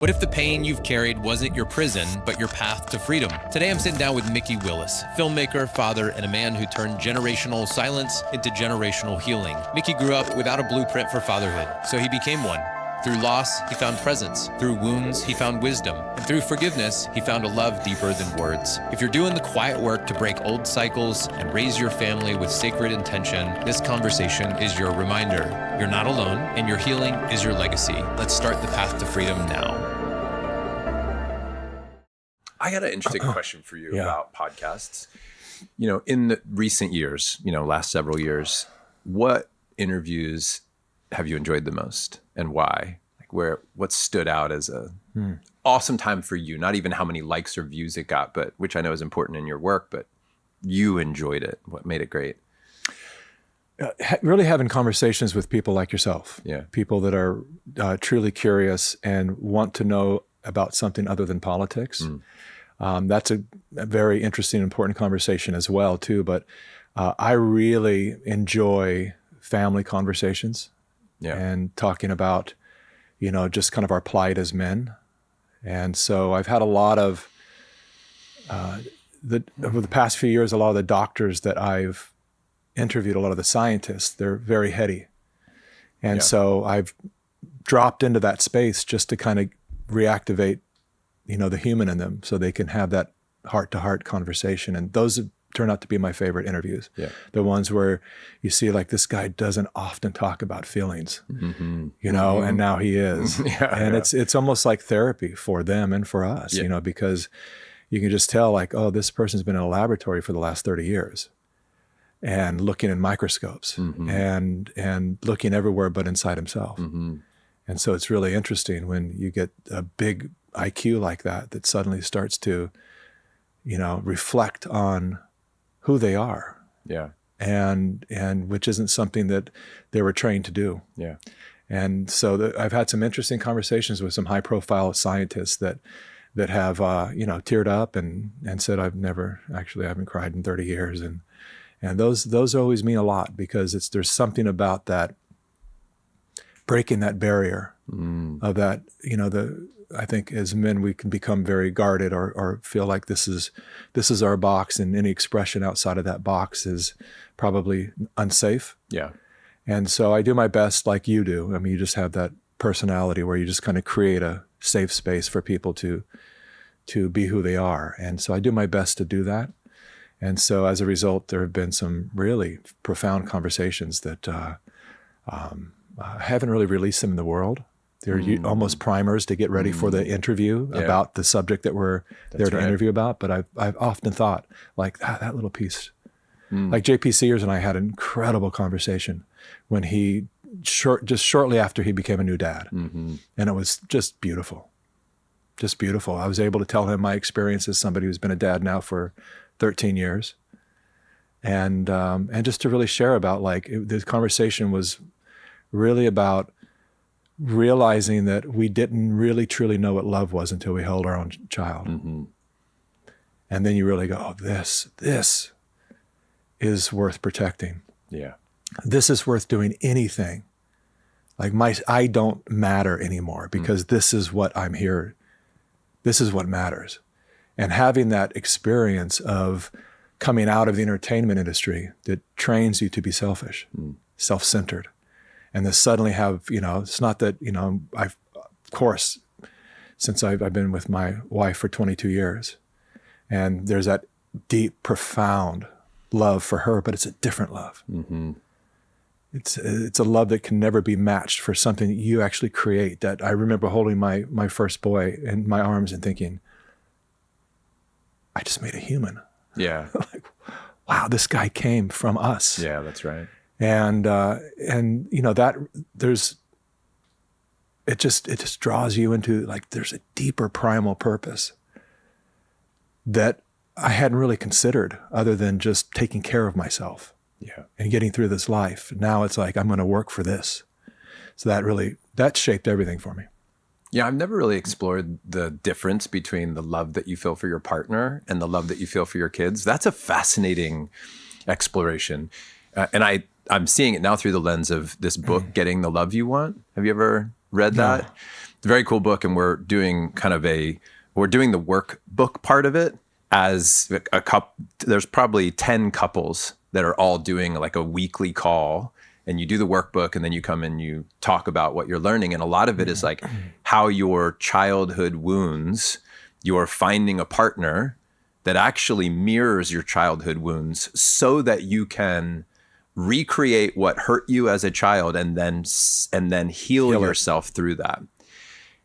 What if the pain you've carried wasn't your prison, but your path to freedom? Today I'm sitting down with Mikki Willis, filmmaker, father, and a man who turned generational silence into generational healing. Mikki grew up without a blueprint for fatherhood, so he became one. Through loss, he found presence. Through wounds, he found wisdom. And through forgiveness, he found a love deeper than words. If you're doing the quiet work to break old cycles and raise your family with sacred intention, this conversation is your reminder. You're not alone, and your healing is your legacy. Let's start the path to freedom now. I got an interesting question for you about podcasts. You know, in the recent years, last several years, what interviews have you enjoyed the most and why? Like what stood out as a awesome time for you? Not even how many likes or views it got, but which I know is important in your work, but you enjoyed it. What made it great? Really having conversations with people like yourself. Yeah. People that are truly curious and want to know about something other than politics. That's a very interesting, important conversation as well, too. But I really enjoy family conversations and talking about, just kind of our plight as men. And so I've had a lot of, over the past few years, a lot of the doctors that I've interviewed, a lot of the scientists, they're very heady. And so I've dropped into that space just to kind of reactivate the human in them so they can have that heart-to-heart conversation. And those have turned out to be my favorite interviews. Yeah. The ones where you see like this guy doesn't often talk about feelings, and now he is. It's almost like therapy for them and for us, because you can just tell like, oh, this person's been in a laboratory for the last 30 years and looking in microscopes and looking everywhere but inside himself. And so it's really interesting when you get a big IQ like that suddenly starts to, reflect on who they are. Yeah. And which isn't something that they were trained to do. Yeah. And so I've had some interesting conversations with some high profile scientists that have, teared up and said, I haven't cried in 30 years. And those always mean a lot because there's something about that breaking that barrier of that, I think as men, we can become very guarded or feel like this is our box and any expression outside of that box is probably unsafe. Yeah. And so I do my best like you do. I mean, you just have that personality where you just kind of create a safe space for people to be who they are. And so I do my best to do that. And so as a result, there have been some really profound conversations that I haven't really released them in the world. They're almost primers to get ready for the interview about the subject that we're there to interview about. But I've often thought like that little piece, like JP Sears and I had an incredible conversation when just shortly after he became a new dad. And it was just beautiful. Just beautiful. I was able to tell him my experience as somebody who's been a dad now for 13 years. And just to really share about the conversation was really about realizing that we didn't really truly know what love was until we held our own child. And then you really go, oh, this is worth protecting. Yeah. This is worth doing anything. Like I don't matter anymore because this is what I'm here. This is what matters. And having that experience of coming out of the entertainment industry that trains you to be selfish, self-centered. And then suddenly have, it's not that, of course, since I've been with my wife for 22 years, and there's that deep, profound love for her, but it's a different love. It's a love that can never be matched for something that you actually create. That I remember holding my first boy in my arms and thinking, I just made a human. Yeah. Like, wow, this guy came from us. Yeah, that's right. And that it just draws you into like, there's a deeper primal purpose that I hadn't really considered other than just taking care of myself and getting through this life. Now it's like, I'm going to work for this. So that shaped everything for me. Yeah, I've never really explored the difference between the love that you feel for your partner and the love that you feel for your kids. That's a fascinating exploration. And I'm seeing it now through the lens of this book, Getting the Love You Want. Have you ever read that? It's a very cool book, and we're doing the workbook part of it as a couple. There's probably 10 couples that are all doing like a weekly call, and you do the workbook, and then you come and you talk about what you're learning. And a lot of it is like how your childhood wounds, you're finding a partner that actually mirrors your childhood wounds so that you can recreate what hurt you as a child and then heal yourself through that.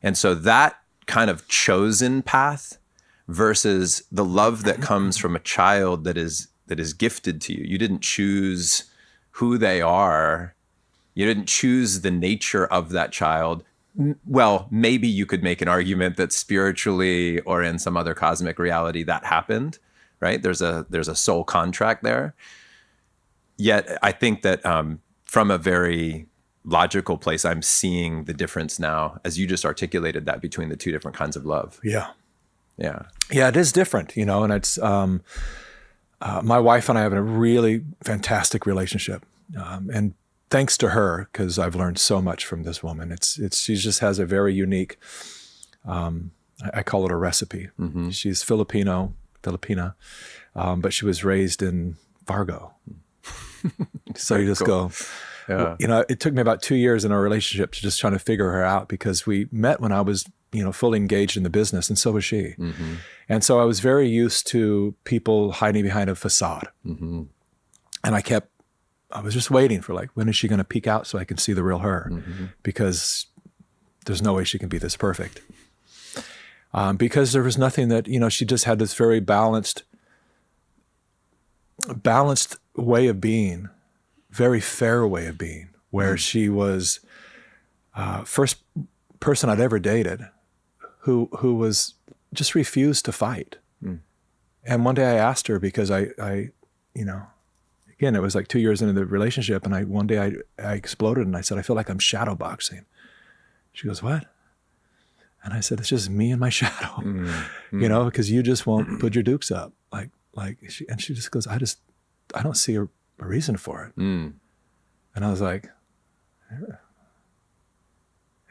And so that kind of chosen path versus the love that comes from a child that is gifted to you. You didn't choose who they are. You didn't choose the nature of that child. Well, maybe you could make an argument that spiritually or in some other cosmic reality that happened, right? There's a soul contract there. Yet I think that from a very logical place, I'm seeing the difference now, as you just articulated that, between the two different kinds of love. Yeah. Yeah. Yeah, it is different, and it's, my wife and I have a really fantastic relationship. And thanks to her, because I've learned so much from this woman. She just has a very unique, I call it a recipe. Mm-hmm. She's Filipina, but she was raised in Fargo. So you just cool. Go, yeah. It took me about 2 years in our relationship to just trying to figure her out, because we met when I was, fully engaged in the business, and so was she. Mm-hmm. And so I was very used to people hiding behind a facade. Mm-hmm. And I was just waiting for, like, when is she going to peek out so I can see the real her? Mm-hmm. Because there's no way she can be this perfect. Because there was nothing that, she just had this very balanced way of being, very fair way of being, where she was first person I'd ever dated who was just refused to fight. Mm. And one day I asked her, because I again, it was like 2 years into the relationship, and one day I exploded and I said, I feel like I'm shadow boxing. She goes, what? And I said, it's just me and my shadow, because you just won't put your dukes up. And she just goes, I don't see a reason for it. Mm. And I was like,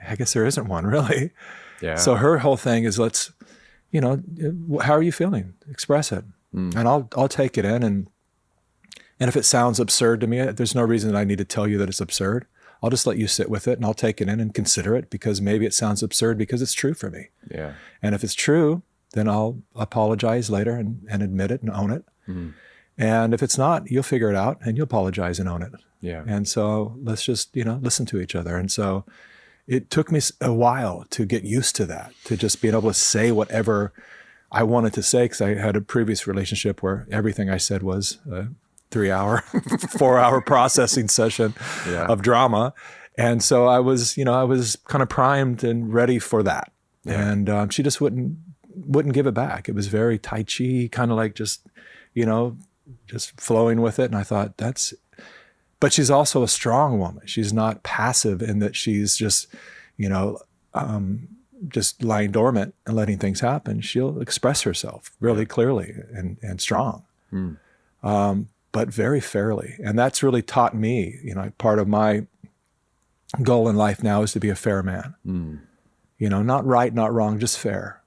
I guess there isn't one, really. Yeah. So her whole thing is, let's, how are you feeling? Express it. Mm. And I'll take it in. And if it sounds absurd to me, there's no reason that I need to tell you that it's absurd. I'll just let you sit with it, and I'll take it in and consider it, because maybe it sounds absurd because it's true for me. Yeah. And if it's true, then I'll apologize later and admit it and own it. Mm. And if it's not, you'll figure it out and you'll apologize and own it. Yeah. And so let's just, listen to each other. And so it took me a while to get used to that, to just being able to say whatever I wanted to say, because I had a previous relationship where everything I said was a 3-hour, 4-hour processing session of drama. And so I was kind of primed and ready for that. Yeah. And she just wouldn't give it back. It was very Tai Chi, kind of like just flowing with it. And I thought, but she's also a strong woman. She's not passive in that she's just, just lying dormant and letting things happen. She'll express herself really clearly and strong, but very fairly. And that's really taught me, part of my goal in life now is to be a fair man. Not right, not wrong, just fair.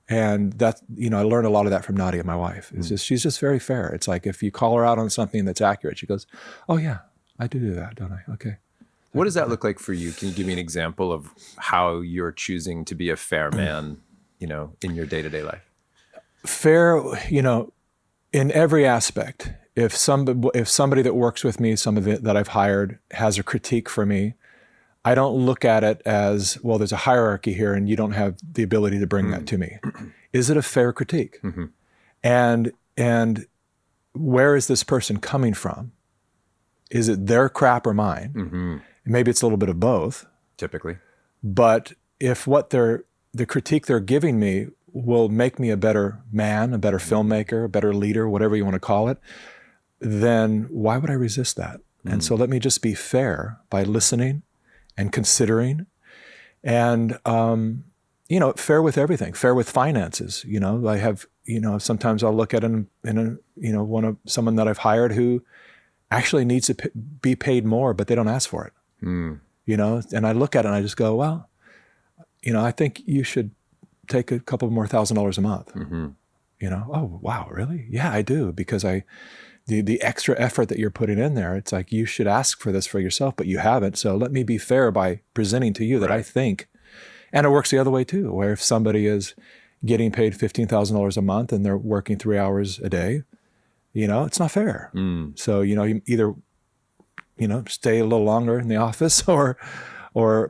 And that, I learned a lot of that from Nadia, my wife. She's just very fair. It's like, if you call her out on something that's accurate, she goes, oh yeah, I do that, don't I? Okay. What does that look like for you? Can you give me an example of how you're choosing to be a fair man, in your day-to-day life? Fair, in every aspect. If somebody that works with me, somebody that I've hired, has a critique for me, I don't look at it as, well, there's a hierarchy here and you don't have the ability to bring that to me. Is it a fair critique? Mm-hmm. And where is this person coming from? Is it their crap or mine? Mm-hmm. Maybe it's a little bit of both. Typically. But if the critique they're giving me will make me a better man, a better filmmaker, a better leader, whatever you want to call it, then why would I resist that? And so let me just be fair by listening and considering, and, fair with everything, fair with finances. I have, sometimes I'll look at someone that I've hired who actually needs to be paid more, but they don't ask for it, and I look at it and I just go, well, I think you should take a couple more $1,000 a month. Oh, wow, really? Yeah, I do. Because the extra effort that you're putting in there, it's like, you should ask for this for yourself, but you haven't. So let me be fair by presenting to you that I think, and it works the other way too, where if somebody is getting paid $15,000 a month and they're working 3 hours a day, it's not fair. So, you either, stay a little longer in the office or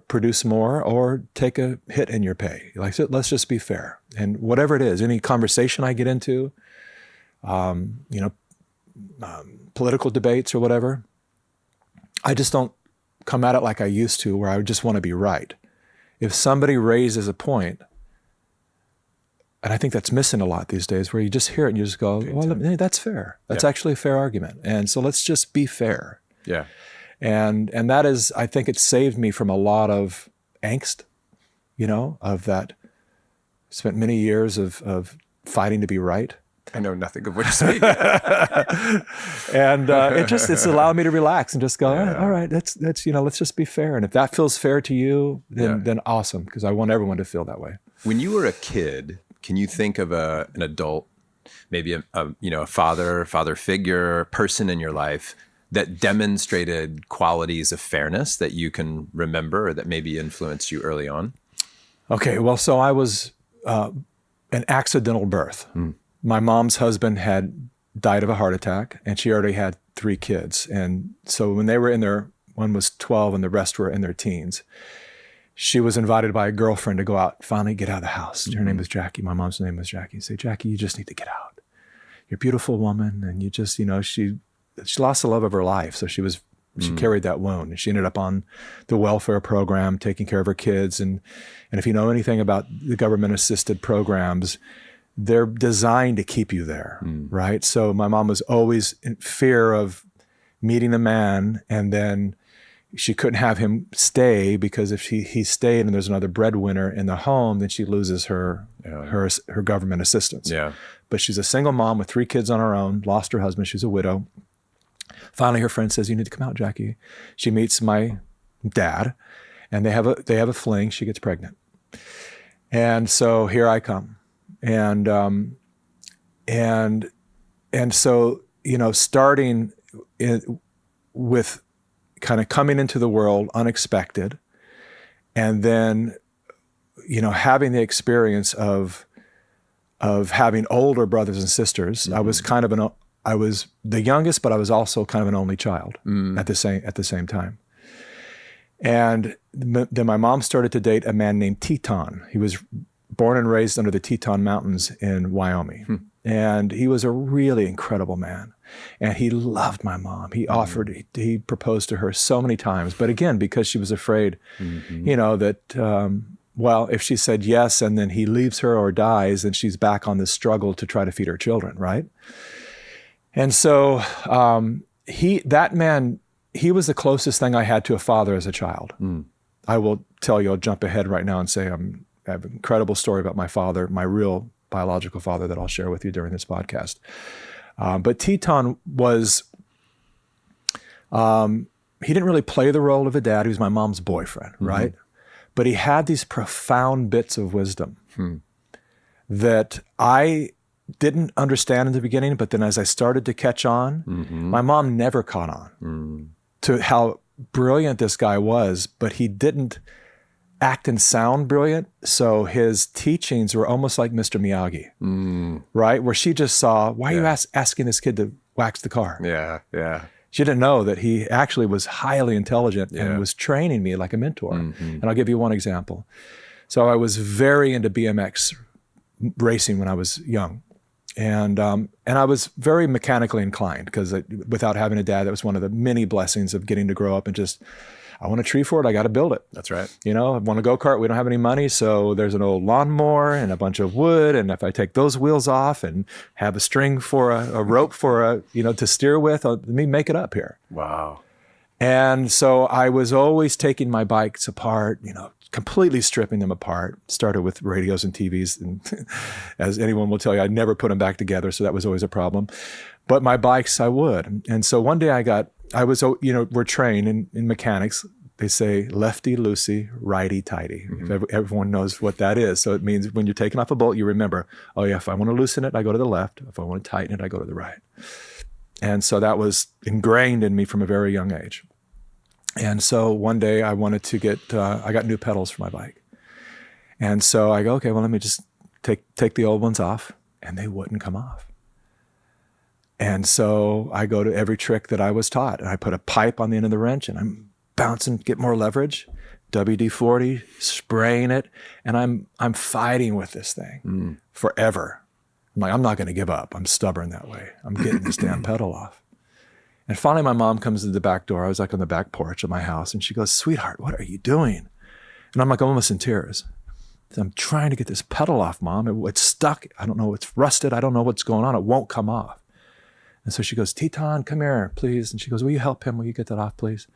produce more or take a hit in your pay. Like, so let's just be fair. And whatever it is, any conversation I get into, political debates or whatever, I just don't come at it like I used to, where I would just want to be right. If somebody raises a point, and I think that's missing a lot these days, where you just hear it and you just go, well, that's fair. That's actually a fair argument. And so let's just be fair. Yeah. And that is, I think it saved me from a lot of angst, of that. Spent many years of fighting to be right. I know nothing of what you're saying. And it's allowed me to relax and just go, all right, that's let's just be fair. And if that feels fair to you, then awesome, because I want everyone to feel that way. When you were a kid, can you think of an adult, maybe a father figure, person in your life that demonstrated qualities of fairness that you can remember or that maybe influenced you early on? Okay, well, so I was an accidental birth. My mom's husband had died of a heart attack, and she already had 3 kids. And so when they were one was 12 and the rest were in their teens, she was invited by a girlfriend to go out, finally get out of the house. Her name was Jackie. My mom's name was Jackie. Say, Jackie, you just need to get out. You're a beautiful woman. And you just, she lost the love of her life. So she carried that wound. And she ended up on the welfare program, taking care of her kids. And if you know anything about the government-assisted programs, they're designed to keep you there, right? So my mom was always in fear of meeting a man, and then she couldn't have him stay, because if he stayed and there's another breadwinner in the home, then she loses her government assistance. Yeah. But she's a single mom with 3 kids on her own, lost her husband, she's a widow. Finally, her friend says, you need to come out, Jackie. She meets my dad, and they have a fling. She gets pregnant. And so here I come. And so, starting with kind of coming into the world unexpected, and then, having the experience of having older brothers and sisters. I was I was the youngest, but I was also kind of an only child at the same time. And then my mom started to date a man named Teton. He was born and raised under the Teton Mountains in Wyoming. And he was a really incredible man. And he loved my mom. He proposed to her so many times. But again, because she was afraid, that, if she said yes and then he leaves her or dies, then she's back on this struggle to try to feed her children, right? And so that man, he was the closest thing I had to a father as a child. I will tell you, I'll jump ahead right now and say I have an incredible story about my father, my real biological father, that I'll share with you during this podcast. But Teton was, he didn't really play the role of a dad. He was my mom's boyfriend, right? But he had these profound bits of wisdom that I didn't understand in the beginning, but then as I started to catch on, my mom never caught on to how brilliant this guy was, but he didn't act and sound brilliant. So his teachings were almost like Mr. Miyagi, right? Where she just saw, why are you asking this kid to wax the car? Yeah. She didn't know that he actually was highly intelligent and was training me like a mentor. And I'll give you one example. So I was very into BMX racing when I was young. And I was very mechanically inclined, because without having a dad, that was one of the many blessings of getting to grow up and just, I want a tree for it, I got to build it. That's right. I want a go-kart, we don't have any money, so there's an old lawnmower and a bunch of wood, and if I take those wheels off and have a string for a rope for to steer with, let me make it up here. Wow. And so I was always taking my bikes apart, completely stripping them apart. Started with radios and TVs, and as anyone will tell you, I never put them back together, so that was always a problem. But my bikes, I would. And so one day we're trained in mechanics, they say lefty loosey, righty tighty. If everyone knows what that is. So it means when you're taking off a bolt, you remember, oh yeah, if I want to loosen it, I go to the left. If I want to tighten it, I go to the right. And so that was ingrained in me from a very young age. And so one day I wanted to I got new pedals for my bike. And so I go, okay, well, let me just take the old ones off, and they wouldn't come off. And so I go to every trick that I was taught, and I put a pipe on the end of the wrench, and I'm bouncing, get more leverage, WD-40, spraying it, and I'm fighting with this thing forever. I'm like, I'm not going to give up. I'm stubborn that way. I'm getting this damn pedal off. And finally, my mom comes to the back door. I was like on the back porch of my house, and she goes, sweetheart, what are you doing? And I'm like almost in tears. I'm trying to get this pedal off, Mom. It's stuck. I don't know. It's rusted. I don't know what's going on. It won't come off. And so she goes, Teton, come here, please. And she goes, will you help him? Will you get that off, please?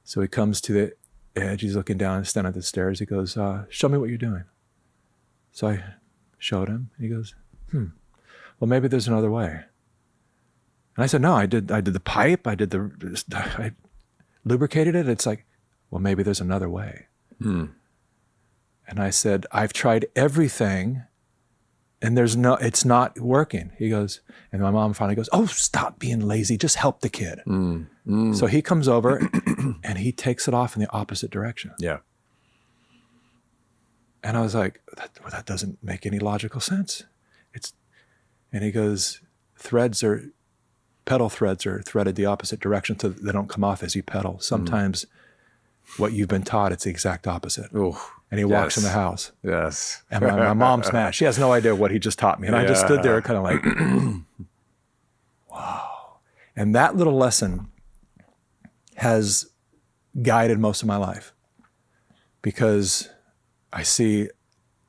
So he comes to the edge. He's looking down and standing at the stairs. He goes, show me what you're doing. So I showed him. And he goes, well, maybe there's another way. And I said, no, I did the pipe. I lubricated it. It's like, well, maybe there's another way. And I said, I've tried everything, and it's not working. He goes, and my mom finally goes, oh, stop being lazy. Just help the kid. So he comes over and he takes it off in the opposite direction. Yeah. And I was like, that doesn't make any logical sense. And he goes, pedal threads are threaded the opposite direction so they don't come off as you pedal. Sometimes what you've been taught, it's the exact opposite. Ooh. And he walks in the house. Yes. And my mom's mad. She has no idea what he just taught me. And I just stood there kind of like, wow. And that little lesson has guided most of my life, because I see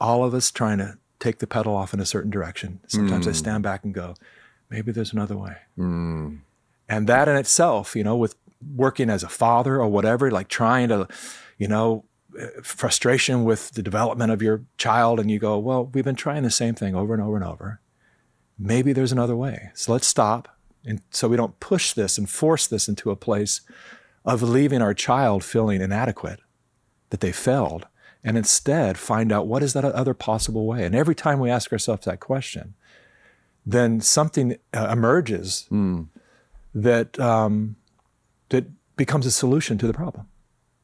all of us trying to take the pedal off in a certain direction. Sometimes I stand back and go, maybe there's another way. And that in itself, with working as a father or whatever, like trying to, frustration with the development of your child, and you go, well, we've been trying the same thing over and over and over. Maybe there's another way. So let's stop. And so we don't push this and force this into a place of leaving our child feeling inadequate, that they failed, and instead find out what is that other possible way. And every time we ask ourselves that question, then something emerges that that becomes a solution to the problem.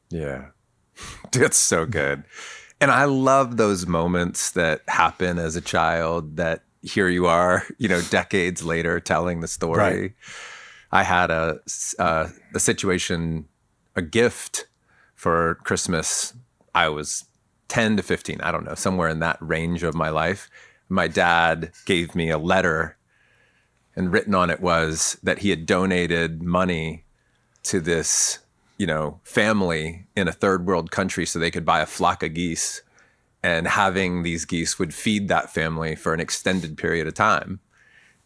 Yeah. That's so good. And I love those moments that happen as a child that here you are, decades later telling the story. Right. I had a situation, a gift for Christmas. I was 10 to 15, I don't know, somewhere in that range of my life. My dad gave me a letter, and written on it was that he had donated money to this family in a third world country so they could buy a flock of geese, and having these geese would feed that family for an extended period of time.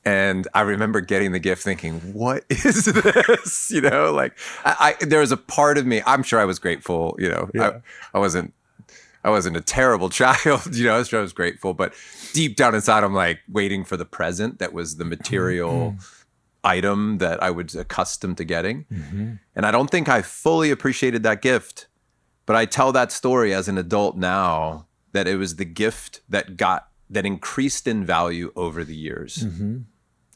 And I remember getting the gift thinking, what is this? There was a part of me, I'm sure I was grateful, I wasn't a terrible child, I was grateful, but deep down inside, I'm like waiting for the present that was the material item that I was accustomed to getting. And I don't think I fully appreciated that gift, but I tell that story as an adult now, that it was the gift that increased in value over the years.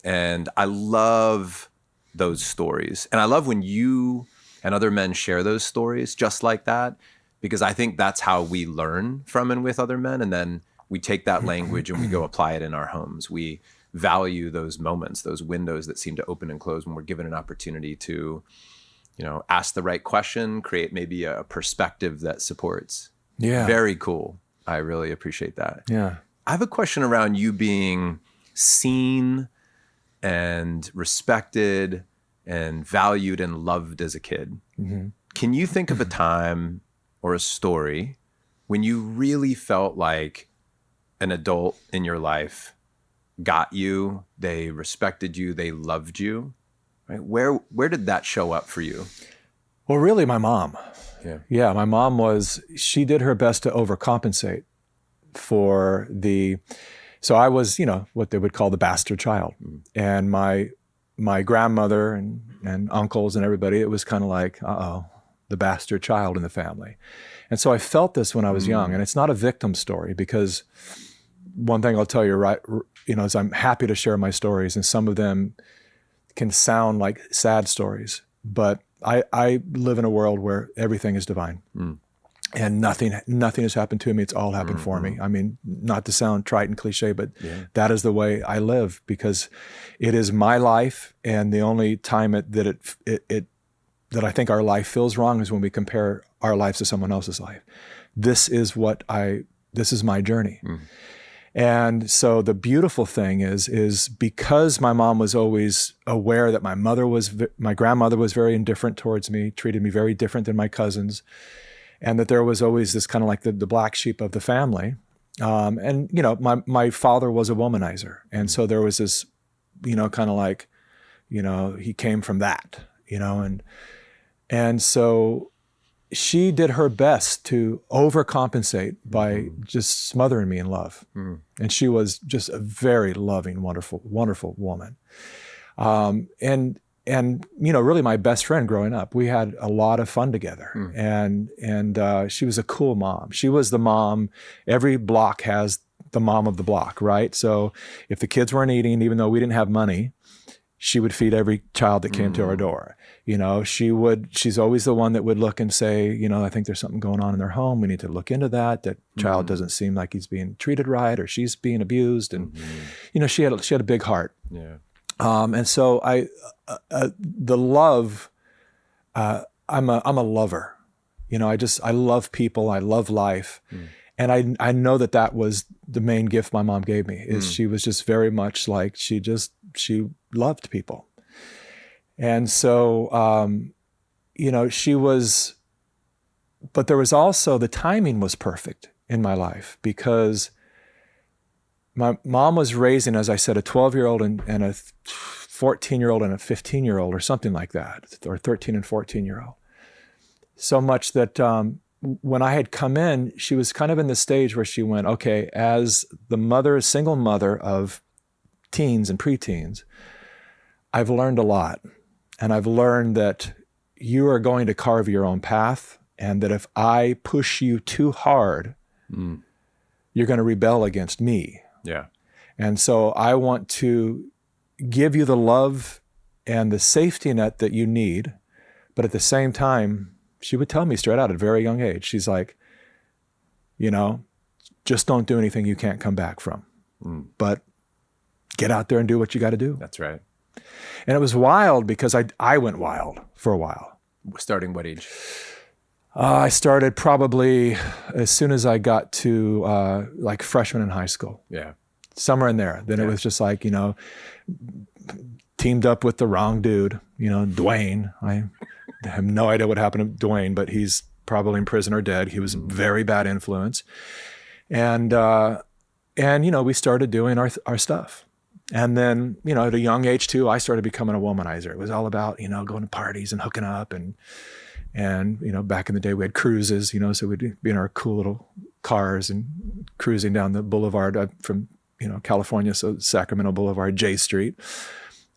And I love those stories. And I love when you and other men share those stories just like that, because I think that's how we learn from and with other men. And then we take that language and we go apply it in our homes. We value those moments, those windows that seem to open and close when we're given an opportunity to, ask the right question, create maybe a perspective that supports. Yeah. Very cool. I really appreciate that. Yeah. I have a question around you being seen and respected and valued and loved as a kid. Can you think of a time or a story when you really felt like an adult in your life got you, they respected you, they loved you, right? Where did that show up for you? Well, really my mom. Yeah, my mom she did her best to overcompensate for so I was, what they would call the bastard child. And my grandmother and uncles and everybody, it was kind of like, uh-oh, the bastard child in the family. And so I felt this when I was young, and it's not a victim story, because one thing I'll tell you, right, is I'm happy to share my stories, and some of them can sound like sad stories, but I live in a world where everything is divine. And nothing has happened to me. It's all happened for me. I mean, not to sound trite and cliche, but that is the way I live, because it is my life. And the only time that I think our life feels wrong is when we compare our lives to someone else's life. This is my journey. And so the beautiful thing is because my mom was always aware that my grandmother was very indifferent towards me, treated me very different than my cousins, and that there was always this kind of like the black sheep of the family. And, my father was a womanizer. And so there was this, kind of like, he came from that, and so she did her best to overcompensate by just smothering me in love. And she was just a very loving, wonderful, wonderful woman. And really my best friend growing up. We had a lot of fun together. And she was a cool mom. She was the mom. Every block has the mom of the block, right? So if the kids weren't eating, even though we didn't have money, she would feed every child that came to our door. She's always the one that would look and say, I think there's something going on in their home. We need to look into that. That child doesn't seem like he's being treated right, or she's being abused. And, she had a big heart. Yeah. And so the love, I'm a lover. I love people. I love life. And I know that was the main gift my mom gave me, is she was just very much like, she loved people. And so, she was, but there was also, the timing was perfect in my life, because my mom was raising, as I said, a 12-year-old and a 14-year-old and a 15-year-old, or something like that, or 13 and 14-year-old. So much that when I had come in, she was kind of in the stage where she went, okay, as the single mother of teens and preteens, I've learned a lot. And I've learned that you are going to carve your own path, and that if I push you too hard, you're going to rebel against me. Yeah. And so I want to give you the love and the safety net that you need. But at the same time, she would tell me straight out at a very young age, she's like, just don't do anything you can't come back from. But get out there and do what you got to do. That's right. And it was wild, because I went wild for a while. Starting what age? I started probably as soon as I got to like freshman in high school. Yeah. Somewhere in there. Then it was just like, teamed up with the wrong dude, Dwayne. I have no idea what happened to Dwayne, but he's probably in prison or dead. He was a very bad influence. And we started doing our stuff. And then, at a young age too, I started becoming a womanizer. It was all about, going to parties and hooking up. And back in the day we had cruises, so we'd be in our cool little cars and cruising down the boulevard from, California. So Sacramento Boulevard, J Street.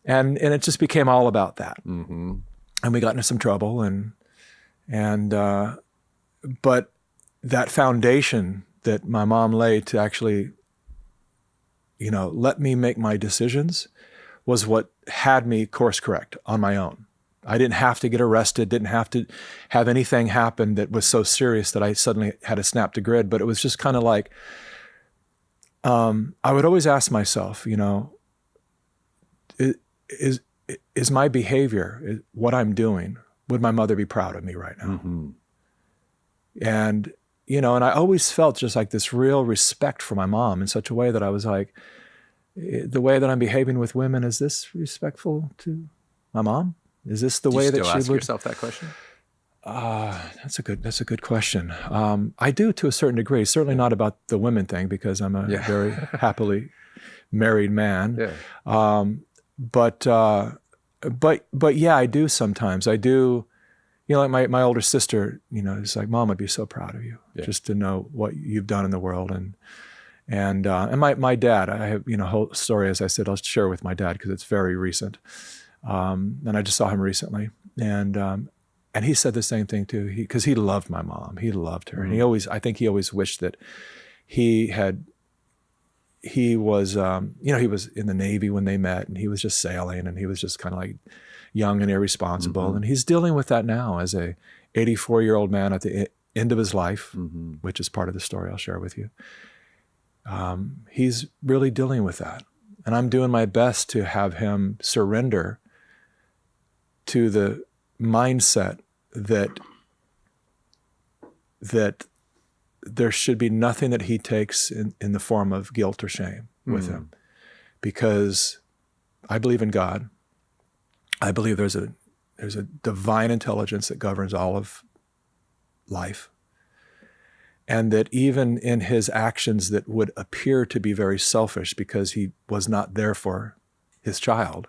And it just became all about that. And we got into some trouble but that foundation that my mom laid to actually, let me make my decisions was what had me course correct on my own. I didn't have to get arrested, didn't have to have anything happen that was so serious that I suddenly had to snap the grid. But it was just kind of like, I would always ask myself, is my behavior, what I'm doing, would my mother be proud of me right now? And, and I always felt just like this real respect for my mom in such a way that I was like, the way that I'm behaving with women, is this respectful to my mom? Is this the way that she would? Do you still ask yourself that question? That's a good question. I do, to a certain degree. Certainly not about the women thing, because I'm a very happily married man. Yeah. But yeah, I do sometimes. I do. Like my older sister, is like, Mom, I'd be so proud of you, just to know what you've done in the world. And my dad, I have, a whole story, as I said, I'll share with my dad because it's very recent. And I just saw him recently. And And he said the same thing too, because he loved my mom. He loved her. And I think he always wished that he was, he was in the Navy when they met, and he was just sailing, and he was just kind of like young and irresponsible. And he's dealing with that now as a 84-year-old man at the end of his life, which is part of the story I'll share with you. He's really dealing with that. And I'm doing my best to have him surrender to the mindset that there should be nothing that he takes in the form of guilt or shame with him. Because I believe in God. I believe there's a divine intelligence that governs all of life. And that even in his actions that would appear to be very selfish because he was not there for his child,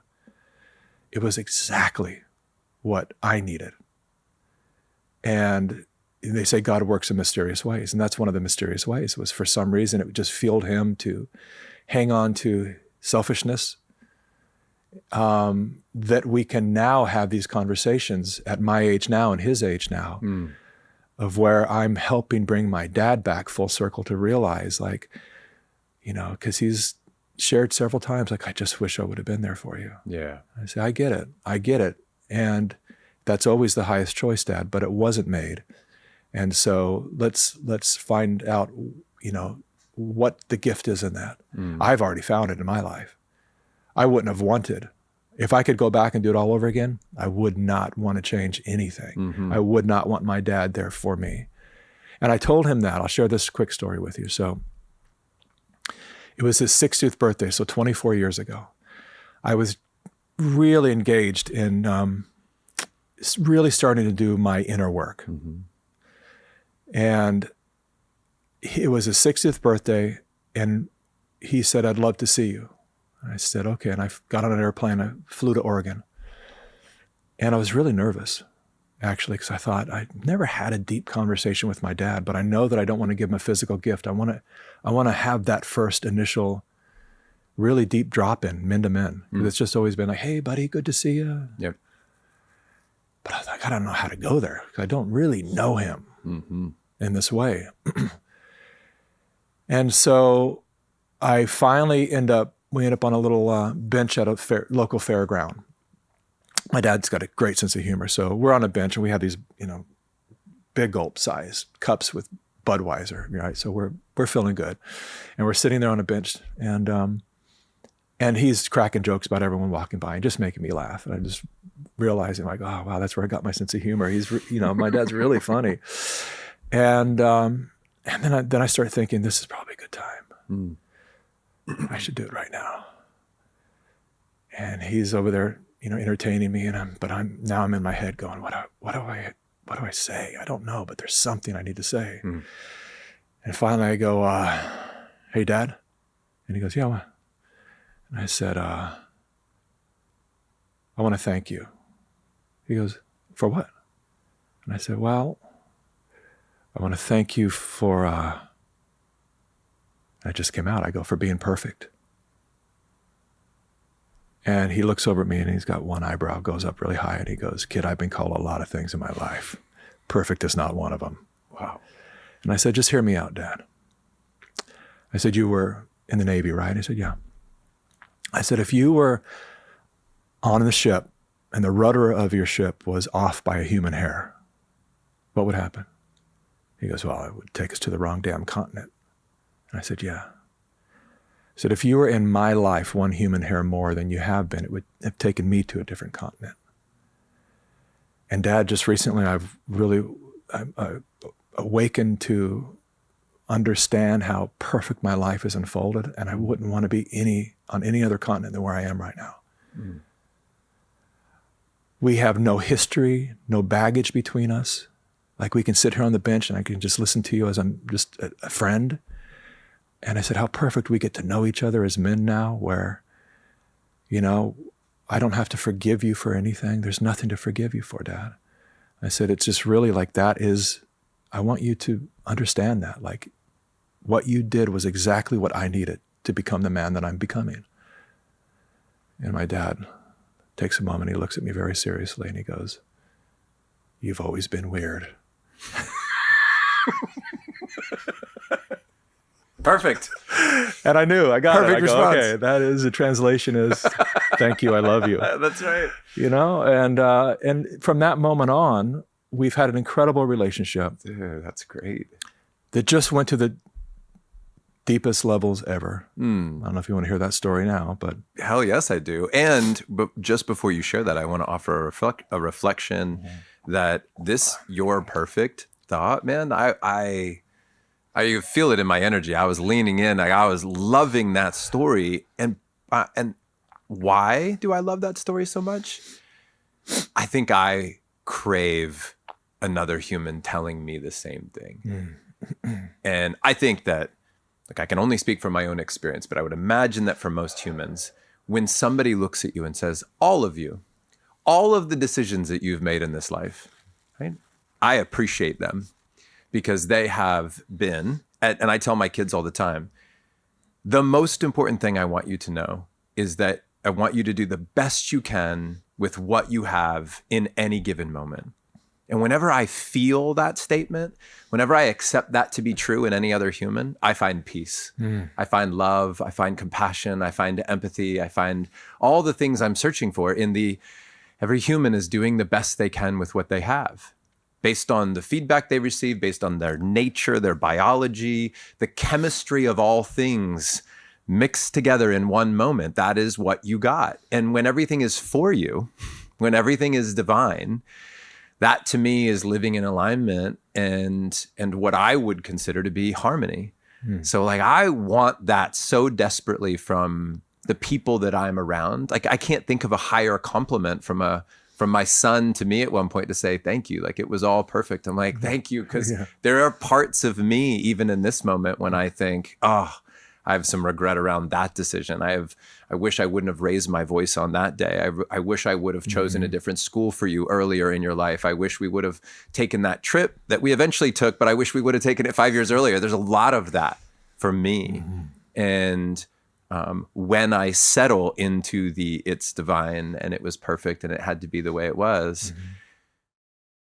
it was exactly what I needed. And they say God works in mysterious ways. And that's one of the mysterious ways, was for some reason it just fueled him to hang on to selfishness, that we can now have these conversations at my age now and his age now, of where I'm helping bring my dad back full circle to realize, like, because he's shared several times, like, I just wish I would have been there for you. Yeah. I say, I get it. And that's always the highest choice, Dad, but it wasn't made. And so let's find out, what the gift is in that. I've already found it in my life. I wouldn't have wanted. If I could go back and do it all over again, I would not want to change anything. I would not want my dad there for me. And I told him that. I'll share this quick story with you. So it was his 60th birthday, so 24 years ago. I was really engaged in really starting to do my inner work. And it was his 60th birthday, and he said, I'd love to see you. I said, okay. And I got on an airplane. I flew to Oregon. And I was really nervous, actually, because I thought I'd never had a deep conversation with my dad, but I know that I don't want to give him a physical gift. I want to have that first initial really deep drop in, men to men. It's just always been like, hey, buddy, good to see you. Yep. But I was like, I don't know how to go there, because I don't really know him in this way. And so I finally we end up on a little bench at a local fairground. My dad's got a great sense of humor. So we're on a bench, and we have these, big gulp size cups with Budweiser, right? So we're feeling good. And we're sitting there on a bench, and he's cracking jokes about everyone walking by and just making me laugh. And I just realizing, like, oh, wow, that's where I got my sense of humor. He's, my dad's really funny. And then I started thinking, this is probably a good time. I should do it right now. And he's over there, entertaining me, but I'm in my head going, what do I say? I don't know, but there's something I need to say. And finally I go, hey, Dad. And he goes, yeah, what? And I said, I want to thank you. He goes, for what? And I said, well, I want to thank you for, it just came out. I go, for being perfect. And he looks over at me, and he's got one eyebrow goes up really high, and he goes, kid, I've been called a lot of things in my life. Perfect is not one of them. Wow. And I said, just hear me out, Dad. I said, you were in the Navy, right? He said, yeah. I said, if you were on the ship and the rudder of your ship was off by a human hair, what would happen? He goes, well, it would take us to the wrong damn continent. And I said, yeah. I said, if you were in my life one human hair more than you have been, it would have taken me to a different continent. And Dad, just recently, I've really awakened to understand how perfect my life is unfolded, and I wouldn't want to be on any other continent than where I am right now. We have no history, no baggage between us. Like, we can sit here on the bench and I can just listen to you as I'm just a friend. And I said, how perfect we get to know each other as men now, where, I don't have to forgive you for anything. There's nothing to forgive you for, Dad. I said, it's just really like I want you to understand that. Like, what you did was exactly what I needed to become the man that I'm becoming. And my dad takes a moment, he looks at me very seriously, and he goes, you've always been weird. Perfect. And I knew, I got Perfect it. response. Okay, that is, the translation is, thank you, I love you. That's right. You know, and from that moment on, we've had an incredible relationship. Dude, that's great. That just went to the deepest levels ever. I don't know if you want to hear that story now, but Hell yes, I do. But just before you share that, I want to offer a reflection that your perfect thought, man, I feel it in my energy. I was leaning in. I was loving that story. And why do I love that story so much? I think I crave another human telling me the same thing. And I think that, like, I can only speak from my own experience, but I would imagine that for most humans, when somebody looks at you and says, all of the decisions that you've made in this life, right? I appreciate them. Because they have been, and I tell my kids all the time, the most important thing I want you to know is that I want you to do the best you can with what you have in any given moment. And whenever I feel that statement, whenever I accept that to be true in any other human, I find peace. I find love, I find compassion, I find empathy, I find all the things I'm searching for every human is doing the best they can with what they have. Based on the feedback they receive, based on their nature, their biology, the chemistry of all things mixed together in one moment, that is what you got. And when everything is for you, when everything is divine, that to me is living in alignment and what I would consider to be harmony. So like, I want that so desperately from the people that I'm around. Like, I can't think of a higher compliment from my son to me at one point to say, thank you. Like, it was all perfect. I'm like, thank you. Because there are parts of me, even in this moment, when I think, I have some regret around that decision. I wish I wouldn't have raised my voice on that day. I wish I would have chosen a different school for you earlier in your life. I wish we would have taken that trip that we eventually took, but I wish we would have taken it 5 years earlier. There's a lot of that for me. And when I settle into it's divine and it was perfect and it had to be the way it was.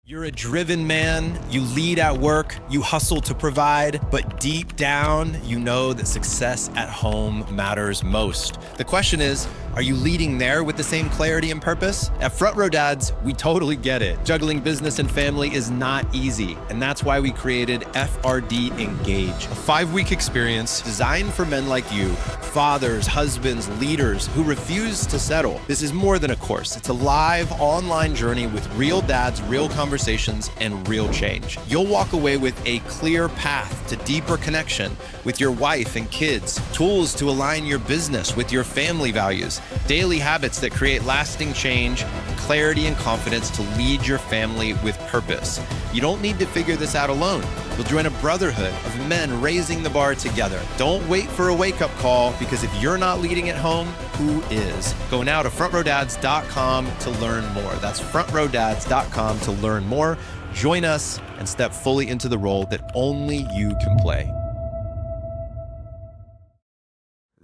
You're a driven man, you lead at work, you hustle to provide, but deep down, you know that success at home matters most. The question is, are you leading there with the same clarity and purpose? At Front Row Dads, we totally get it. Juggling business and family is not easy, and that's why we created FRD Engage, a 5-week experience designed for men like you, fathers, husbands, leaders who refuse to settle. This is more than a course. It's a live online journey with real dads, real conversations, and real change. You'll walk away with a clear path to deeper connection with your wife and kids, tools to align your business with your family values, daily habits that create lasting change, clarity and confidence to lead your family with purpose. You don't need to figure this out alone. You'll join a brotherhood of men raising the bar together. Don't wait for a wake-up call, because if you're not leading at home, who is? Go now to frontrowdads.com to learn more. That's frontrowdads.com to learn more. Join us and step fully into the role that only you can play.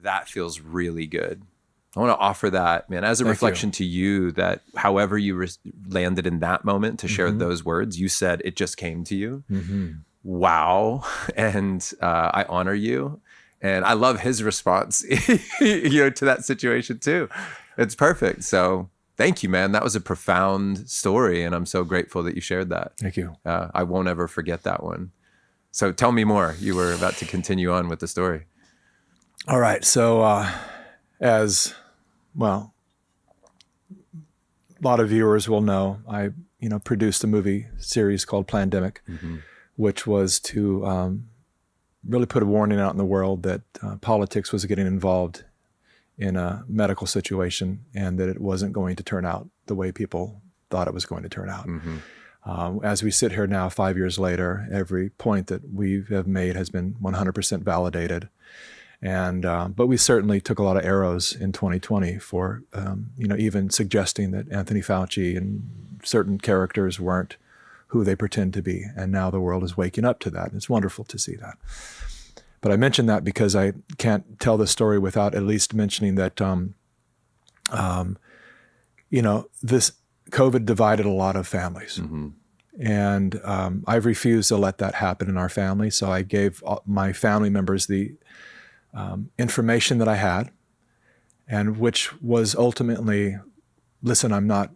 That feels really good. I want to offer that, man, as a reflection to you, that however you landed in that moment to share those words, you said it just came to you. Wow. And I honor you. And I love his response, to that situation too. It's perfect. So thank you, man. That was a profound story. And I'm so grateful that you shared that. Thank you. I won't ever forget that one. So tell me more. You were about to continue on with the story. All right. So as well, a lot of viewers will know, I produced a movie series called Plandemic, which was to really put a warning out in the world that politics was getting involved in a medical situation and that it wasn't going to turn out the way people thought it was going to turn out. As we sit here now, 5 years later, every point that we have made has been 100% validated. And but we certainly took a lot of arrows in 2020 for even suggesting that Anthony Fauci and certain characters weren't who they pretend to be. And now the world is waking up to that. And it's wonderful to see that. But I mention that because I can't tell the story without at least mentioning that this COVID divided a lot of families. And I've refused to let that happen in our family. So I gave my family members the information that I had, and which was ultimately, listen, I'm not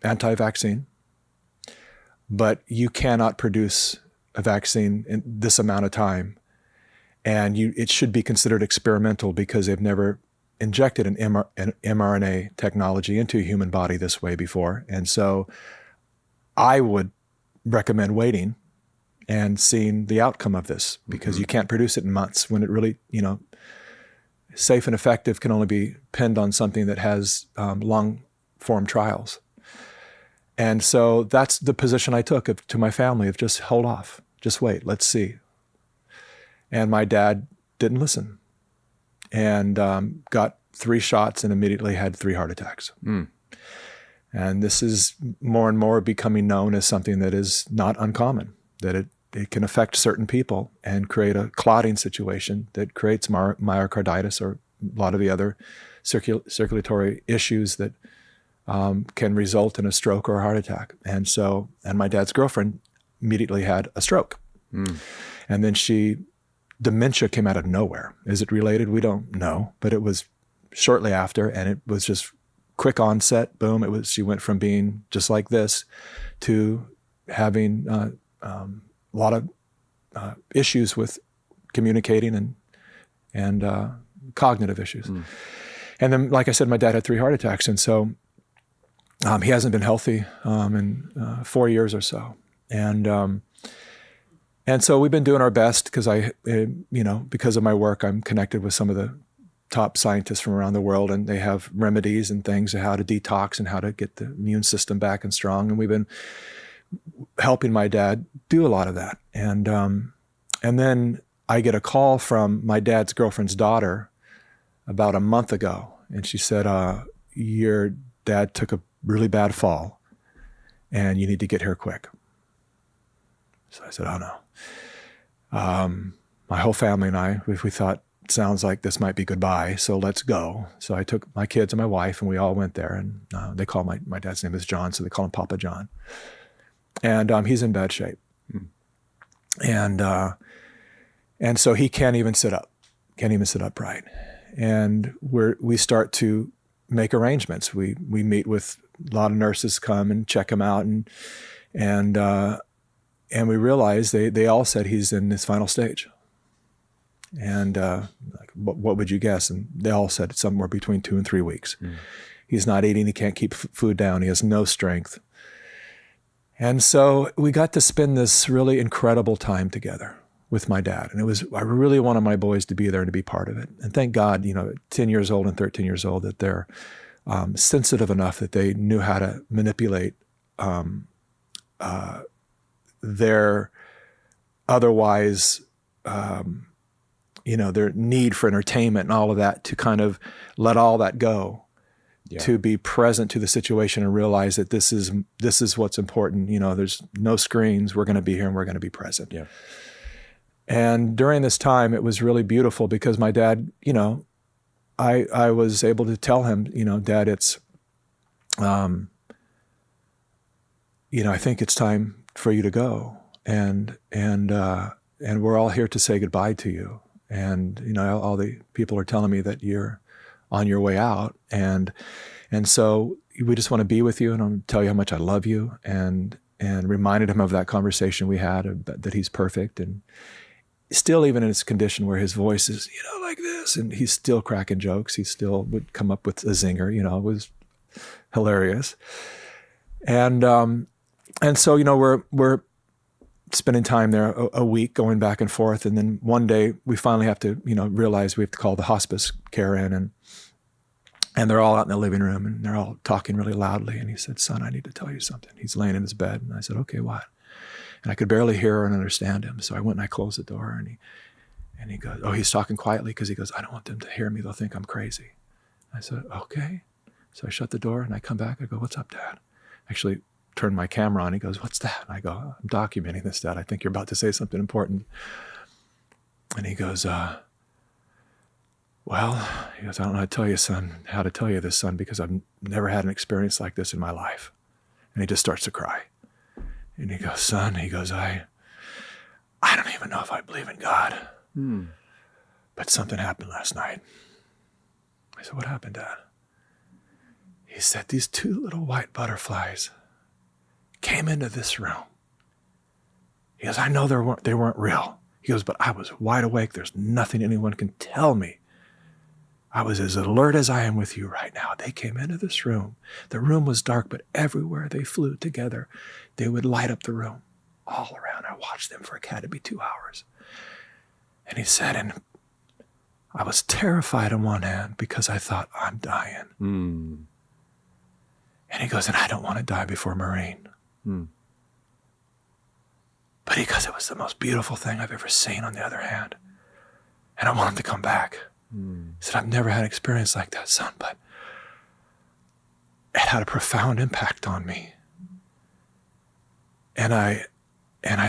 anti-vaccine, but you cannot produce a vaccine in this amount of time. And it should be considered experimental because they've never injected an mRNA technology into a human body this way before. And so I would recommend waiting and seeing the outcome of this, because you can't produce it in months when it really, safe and effective can only be pinned on something that has long form trials. And so that's the position I took to my family of just hold off, just wait, let's see. And my dad didn't listen, and got 3 shots and immediately had 3 heart attacks. And this is more and more becoming known as something that is not uncommon, that it can affect certain people and create a clotting situation that creates myocarditis or a lot of the other circulatory issues that can result in a stroke or a heart attack. And my dad's girlfriend immediately had a stroke. And then dementia came out of nowhere. Is it related? We don't know, but it was shortly after, and it was just quick onset, boom. She went from being just like this to having a lot of issues with communicating and cognitive issues. And then, like I said, my dad had 3 heart attacks, and so he hasn't been healthy in 4 years or so. And so we've been doing our best because because of my work, I'm connected with some of the top scientists from around the world, and they have remedies and things on how to detox and how to get the immune system back and strong. And we've been helping my dad do a lot of that. And then I get a call from my dad's girlfriend's daughter about a month ago. And she said, your dad took a really bad fall and you need to get here quick. So I said, oh no. My whole family and I, we thought, sounds like this might be goodbye, so let's go. So I took my kids and my wife, and we all went there. And they call my dad's name is John, so they call him Papa John. And he's in bad shape. And so he can't even sit upright. And we start to make arrangements. We meet with a lot of nurses, come and check him out, and we realized they all said he's in his final stage. And what would you guess? And they all said somewhere between 2 and 3 weeks. He's not eating. He can't keep food down. He has no strength. And so we got to spend this really incredible time together with my dad. And I really wanted my boys to be there and to be part of it. And thank God, 10 years old and 13 years old, that they're sensitive enough that they knew how to manipulate their otherwise, their need for entertainment and all of that, to kind of let all that go, to be present to the situation and realize that this is what's important. There's no screens. We're going to be here and we're going to be present. Yeah. And during this time, it was really beautiful because my dad, I was able to tell him, Dad, it's, I think it's time for you to go. And we're all here to say goodbye to you. And, all the people are telling me that you're on your way out. And so we just want to be with you, and I'll tell you how much I love you, and reminded him of that conversation we had, that he's perfect. And still, even in his condition where his voice is, like this, and he's still cracking jokes. He still would come up with a zinger, it was hilarious. And so, we're spending time there a week, going back and forth. And then one day we finally have to, realize we have to call the hospice care in, and they're all out in the living room and they're all talking really loudly. And he said, son, I need to tell you something. He's laying in his bed. And I said, okay, what? And I could barely hear and understand him. So I went and I closed the door, and he goes, oh, he's talking quietly because he goes, I don't want them to hear me. They'll think I'm crazy. I said, okay. So I shut the door and I come back. I go, what's up, Dad? Actually turned my camera on. He goes, what's that? And I go, I'm documenting this, Dad. I think you're about to say something important. And he goes, I don't know how to tell you this, son, because I've never had an experience like this in my life. And he just starts to cry. And he goes, son, he goes, I don't even know if I believe in God. But something happened last night. I said, what happened, Dad? He said, these 2 little white butterflies came into this room. He goes, I know they weren't real. He goes, but I was wide awake. There's nothing anyone can tell me. I was as alert as I am with you right now. They came into this room. The room was dark, but everywhere they flew together, they would light up the room all around. I watched them for it had to be 2 hours. And he said, and I was terrified on one hand because I thought, I'm dying. And he goes, and I don't want to die before Marine. But he goes, it was the most beautiful thing I've ever seen on the other hand. And I want him to come back. He said, I've never had an experience like that, son, but it had a profound impact on me. And I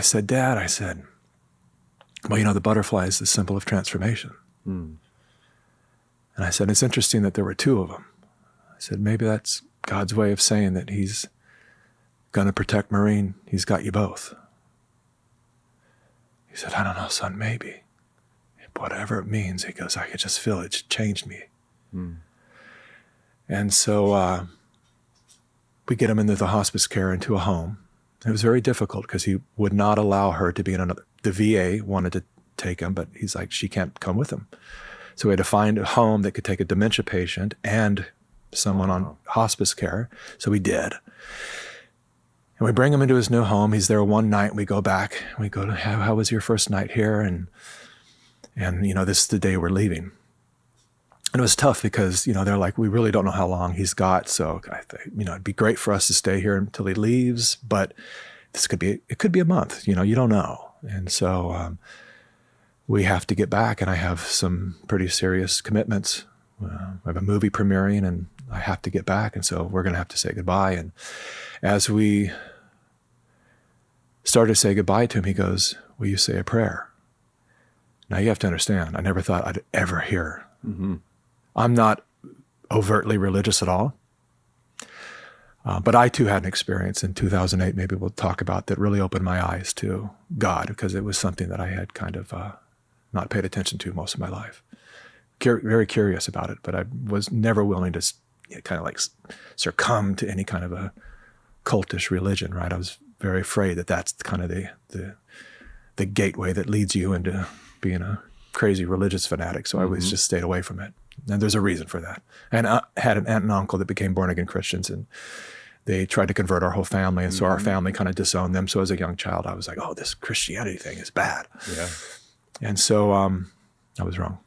said, Dad, I said, well, you know, the butterfly is the symbol of transformation. And I said, it's interesting that there were 2 of them. I said, maybe that's God's way of saying that he's going to protect Marine. He's got you both. He said, I don't know, son, maybe. Whatever it means, he goes, I could just feel it changed me. And so we get him into the hospice care, into a home. It was very difficult because he would not allow her to be in another. The VA wanted to take him, but he's like, she can't come with him. So we had to find a home that could take a dementia patient and someone on hospice care. So we did. And we bring him into his new home. He's there one night. We go back. We go to, how was your first night here? And you know, this is the day we're leaving. And it was tough because, you know, they're like, we really don't know how long he's got. So, you know, it'd be great for us to stay here until he leaves, but it could be a month, you know, you don't know. And so we have to get back, and I have some pretty serious commitments. I have a movie premiering and I have to get back. And so we're going to have to say goodbye. And as we started to say goodbye to him, he goes, will you say a prayer? Now you have to understand, I never thought I'd ever hear. I'm not overtly religious at all. But I too had an experience in 2008, maybe we'll talk about, that really opened my eyes to God, because it was something that I had kind of not paid attention to most of my life. Very curious about it, but I was never willing to kind of like succumb to any kind of a cultish religion, right? I was very afraid that that's kind of the gateway that leads you into being a crazy religious fanatic. So I always just stayed away from it. And there's a reason for that. And I had an aunt and uncle that became born-again Christians, and they tried to convert our whole family. And so our family kind of disowned them. So as a young child, I was like, oh, this Christianity thing is bad. Yeah. And so I was wrong.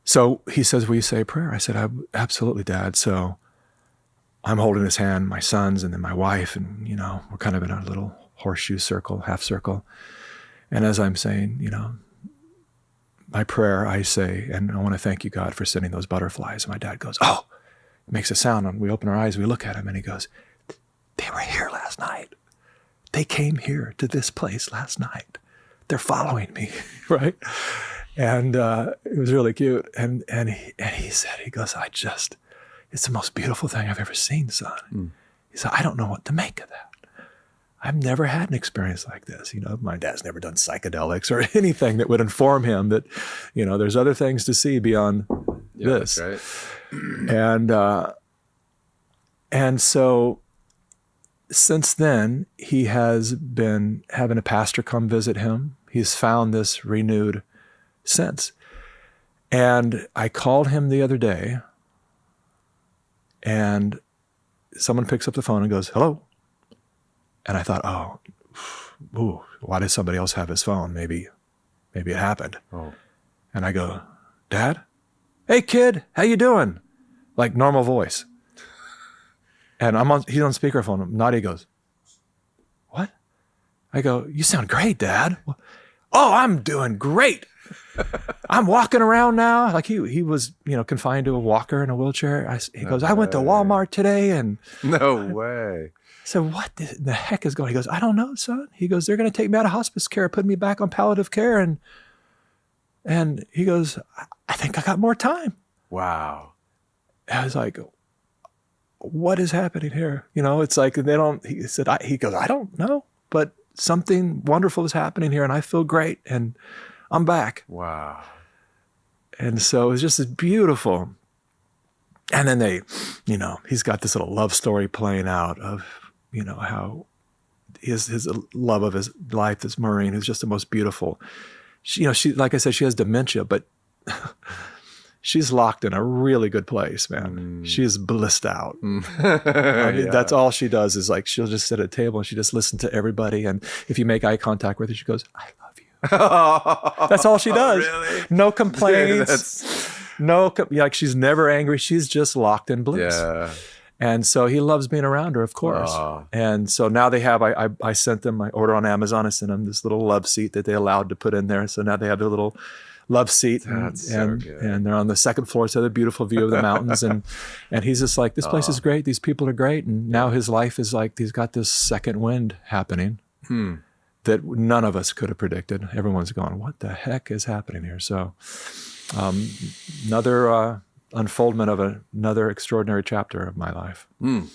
So he says, will you say a prayer? I said, absolutely, Dad. So I'm holding his hand, my sons, and then my wife, and, you know, we're kind of in a little horseshoe circle, half circle. And as I'm saying, you know, my prayer, I say, and I want to thank you, God, for sending those butterflies. And my dad goes, oh, it makes a sound. And we open our eyes, we look at him, and he goes, they were here last night. They came here to this place last night. They're following me, right? And it was really cute. And he said, he goes, it's the most beautiful thing I've ever seen, son. He said, I don't know what to make of that. I've never had an experience like this. You know, my dad's never done psychedelics or anything that would inform him that, you know, there's other things to see beyond this. That's right. And so since then, he has been having a pastor come visit him. He's found this renewed sense. And I called him the other day, and someone picks up the phone and goes, hello. And I thought, why does somebody else have his phone? Maybe it happened. Oh. And I go, Dad? Hey, kid, how you doing? Like normal voice. And he's on speakerphone. Nadia goes, what? I go, you sound great, Dad. Oh, I'm doing great. I'm walking around now. Like he was, you know, confined to a walker and a wheelchair. He goes, I went to Walmart today and. No way. So what the heck is going on? He goes, I don't know, son. He goes, they're going to take me out of hospice care, put me back on palliative care. And he goes, I think I got more time. Wow. And I was like, what is happening here? It's like he goes, I don't know, but something wonderful is happening here and I feel great and I'm back. Wow. And so it's just beautiful. And then he's got this little love story playing out of, how his love of his life, this Marine, who's just the most beautiful. She, like I said, she has dementia, but she's locked in a really good place, man. She is blissed out. I mean, that's all she does is like, she'll just sit at a table and she just listens to everybody. And if you make eye contact with her, she goes, I love you. That's all she does. Really? No complaints. Like she's never angry. She's just locked in bliss. Yeah. And so he loves being around her, of course. Oh. And so now they have, I sent them, I ordered on Amazon, I sent them this little love seat that they allowed to put in there. So now they have their little love seat. That's and so good. And they're on the second floor, so they have a beautiful view of the mountains. And he's just like, this place is great. These people are great. And now his life is like, he's got this second wind happening that none of us could have predicted. Everyone's going, what the heck is happening here? So another unfoldment of another extraordinary chapter of my life. On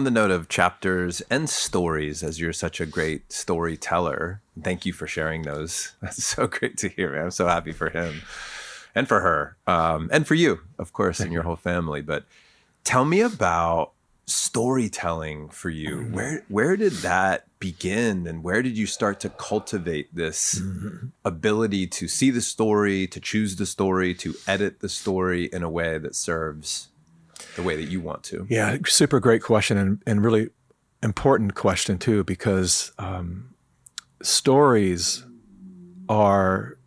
the note of chapters and stories, as you're such a great storyteller, thank you for sharing those. That's so great to hear, man. I'm so happy for him and for her and for you, of course, and your whole family. But tell me about storytelling for you. Where did that begin, and where did you start to cultivate this ability to see the story, to choose the story, to edit the story in a way that serves the way that you want to? Yeah, super great question, and really important question too, because stories are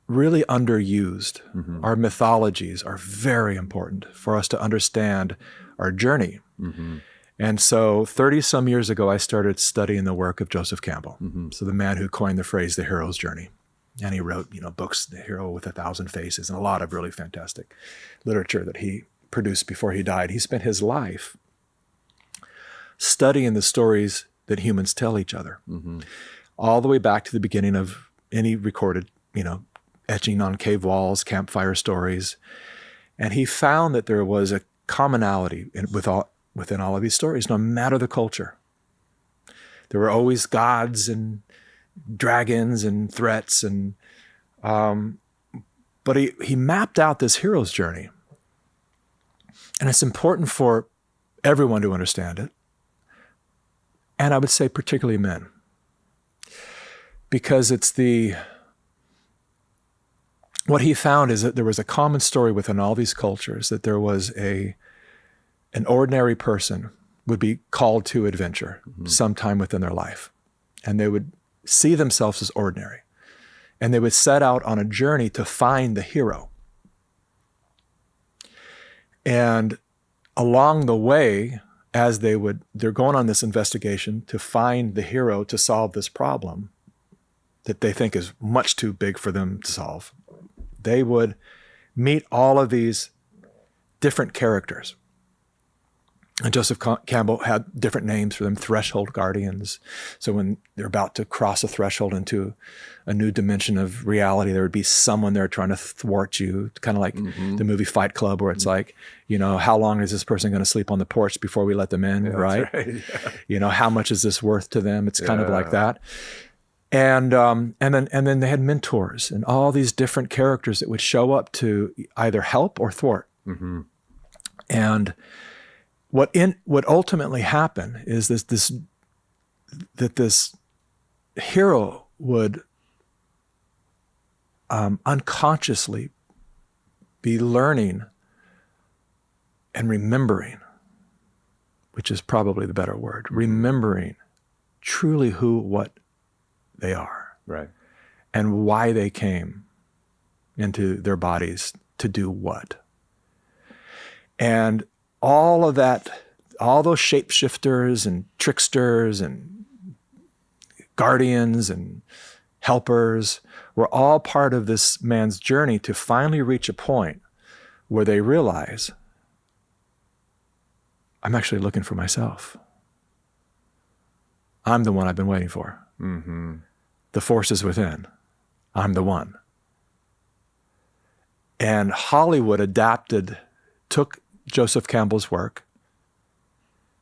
really underused. Our mythologies are very important for us to understand our journey. And so 30 some years ago, I started studying the work of Joseph Campbell. So the man who coined the phrase, the hero's journey. And he wrote, books, The Hero with 1,000 Faces, and a lot of really fantastic literature that he produced before he died. He spent his life studying the stories that humans tell each other, all the way back to the beginning of any recorded, etching on cave walls, campfire stories. And he found that there was a commonality within all of these stories, no matter the culture. There were always gods and dragons and threats, and but he mapped out this hero's journey. And it's important for everyone to understand it. And I would say particularly men, because what he found is that there was a common story within all these cultures, that there was an ordinary person would be called to adventure sometime within their life. And they would see themselves as ordinary. And they would set out on a journey to find the hero. And along the way, as they're going on this investigation to find the hero to solve this problem that they think is much too big for them to solve, they would meet all of these different characters. And Joseph Campbell had different names for them, threshold guardians. So when they're about to cross a threshold into a new dimension of reality, there would be someone there trying to thwart you, kind of like the movie Fight Club, where it's like, how long is this person going to sleep on the porch before we let them in, right? Yeah. How much is this worth to them? It's kind of like that. And then they had mentors and all these different characters that would show up to either help or thwart. And what ultimately happened is this hero would unconsciously be learning and remembering, which is probably the better word, remembering truly what they are, right, and why they came into their bodies to do what. And all of that, all those shapeshifters and tricksters and guardians and helpers were all part of this man's journey to finally reach a point where they realize, I'm actually looking for myself. I'm the one I've been waiting for. The force is within. I'm the one. And Hollywood took Joseph Campbell's work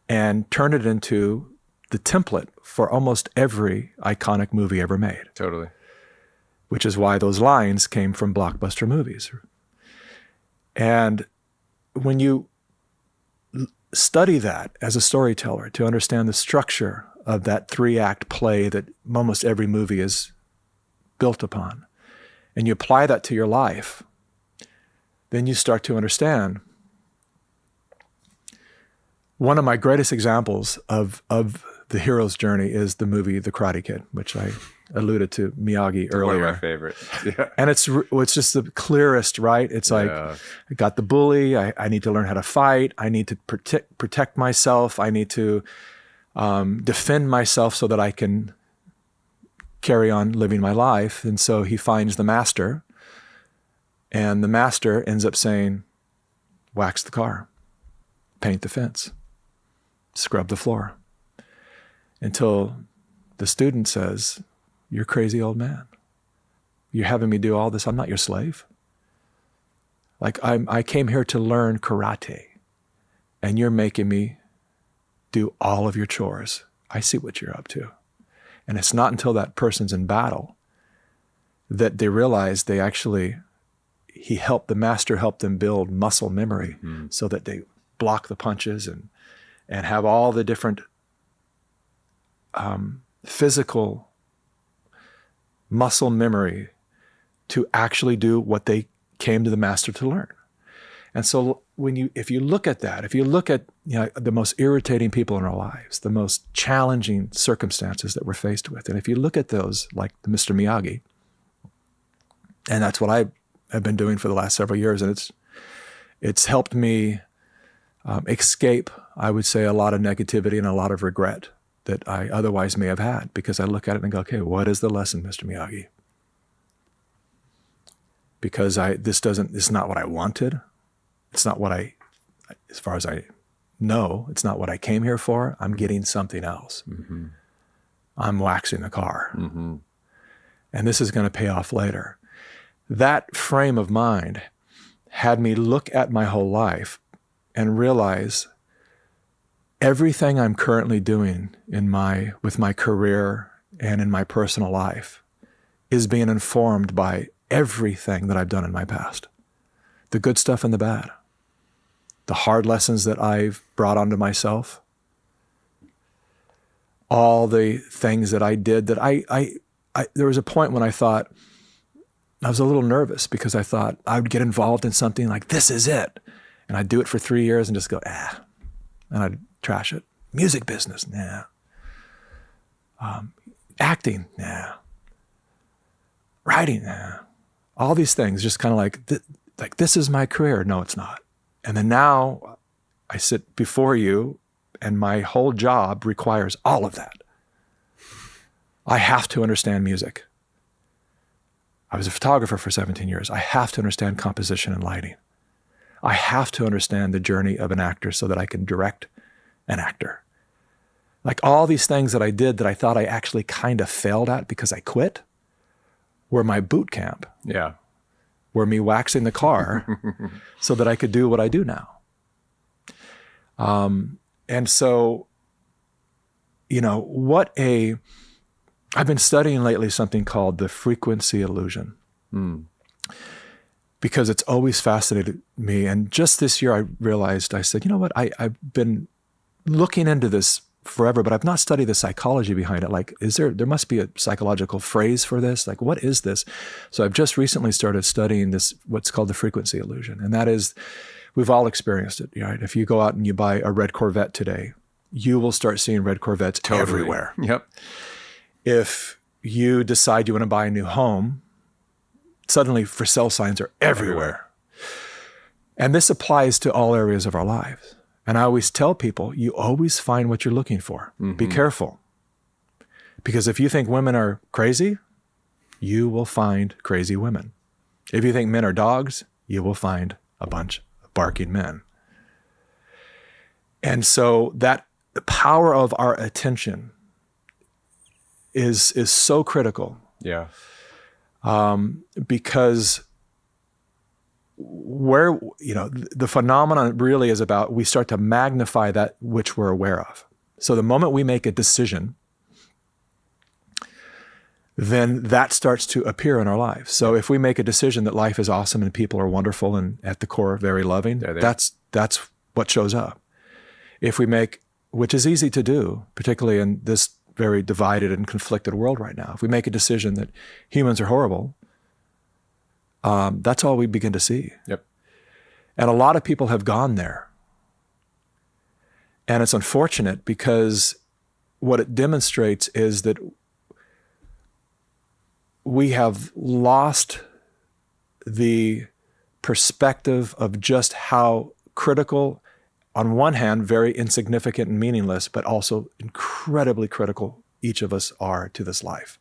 and turned it into the template for almost every iconic movie ever made. Totally. Which is why those lines came from blockbuster movies. And when you study that as a storyteller to understand the structure of that 3-act play that almost every movie is built upon, and you apply that to your life, then you start to understand. One of my greatest examples of the hero's journey is the movie The Karate Kid, which I alluded to Miyagi earlier. One of my favorites. Yeah. And it's just the clearest, right? It's like, I got the bully. I need to learn how to fight. I need to protect myself. I need to defend myself so that I can carry on living my life. And so he finds the master, and the master ends up saying, wax the car, paint the fence, scrub the floor, until the student says, you're crazy old man. You're having me do all this. I'm not your slave. Like I came here to learn karate, and you're making me do all of your chores. I see what you're up to. And it's not until that person's in battle that they realize the master helped them build muscle memory so that they block the punches and have all the different physical muscle memory to actually do what they came to the master to learn. And so if you look at the most irritating people in our lives, the most challenging circumstances that we're faced with, and if you look at those like Mr. Miyagi, and that's what I have been doing for the last several years, and it's helped me escape, I would say, a lot of negativity and a lot of regret that I otherwise may have had, because I look at it and go, okay, what is the lesson, Mr. Miyagi? Because it's not what I wanted. It's not what as far as I know, it's not what I came here for. I'm getting something else. Mm-hmm. I'm waxing the car. Mm-hmm. And this is going to pay off later. That frame of mind had me look at my whole life and realize everything I'm currently doing with my career and in my personal life is being informed by everything that I've done in my past. The good stuff and the bad. The hard lessons that I've brought onto myself. All the things that I did that there was a point when I thought, I was a little nervous because I thought I would get involved in something like, this is it. And I'd do it for 3 years and just go, and I'd trash it. Music business, nah. Acting, nah. Writing, nah. All these things, just kind of like this is my career. No, it's not. And then now I sit before you and my whole job requires all of that. I have to understand music. I was a photographer for 17 years. I have to understand composition and lighting. I have to understand the journey of an actor so that I can direct an actor. Like all these things that I did that I thought I actually kind of failed at because I quit were my boot camp. Yeah. Were me waxing the car so that I could do what I do now. And so, I've been studying lately something called the frequency illusion. Because it's always fascinated me. And just this year I realized, I said, you know what, I've been looking into this forever, but I've not studied the psychology behind it. Like, there must be a psychological phrase for this? Like, what is this? So I've just recently started studying this, what's called the frequency illusion. And that is, we've all experienced it, right? If you go out and you buy a red Corvette today, you will start seeing red Corvettes everywhere. Yep. If you decide you want to buy a new home, suddenly for sale signs are everywhere. And this applies to all areas of our lives. And I always tell people, you always find what you're looking for. Mm-hmm. Be careful. Because if you think women are crazy, you will find crazy women. If you think men are dogs, you will find a bunch of barking men. And so the power of our attention is so critical. Yeah. Because where, the phenomenon really is about, we start to magnify that which we're aware of. So the moment we make a decision, then that starts to appear in our lives. So if we make a decision that life is awesome and people are wonderful and at the core very loving, that's what shows up. If we make, which is easy to do, particularly in this very divided and conflicted world right now, if we make a decision that humans are horrible, that's all we begin to see. Yep. And a lot of people have gone there. And it's unfortunate because what it demonstrates is that we have lost the perspective of just how critical, on one hand, very insignificant and meaningless, but also incredibly critical each of us are to this life.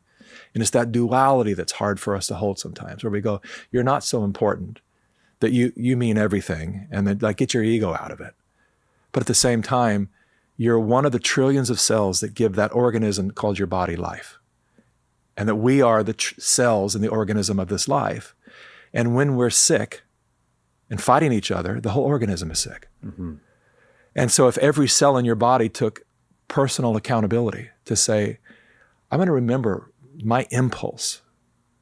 And it's that duality that's hard for us to hold sometimes, where we go, you're not so important, that you mean everything, and then like get your ego out of it. But at the same time, you're one of the trillions of cells that give that organism called your body life. And that we are the cells in the organism of this life. And when we're sick and fighting each other, the whole organism is sick. Mm-hmm. And so if every cell in your body took personal accountability to say, I'm going to remember my impulse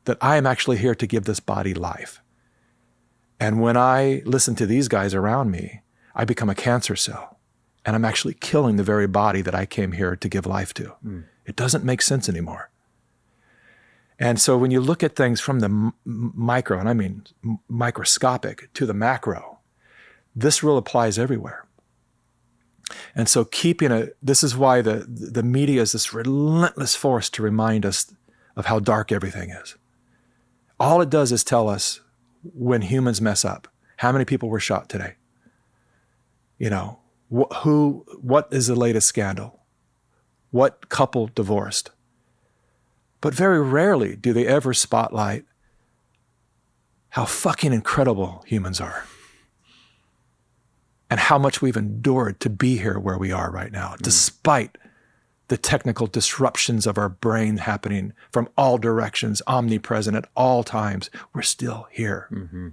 that I am actually here to give this body life. And when I listen to these guys around me, I become a cancer cell. And I'm actually killing the very body that I came here to give life to. Mm. It doesn't make sense anymore. And so when you look at things from the micro, and I mean microscopic, to the macro, this rule applies everywhere. And so this is why the media is this relentless force to remind us of how dark everything is. All it does is tell us when humans mess up. How many people were shot today? What is the latest scandal? What couple divorced? But very rarely do they ever spotlight how fucking incredible humans are and how much we've endured to be here where we are right now, despite the technical disruptions of our brain happening from all directions, omnipresent at all times. We're still here. Mm-hmm.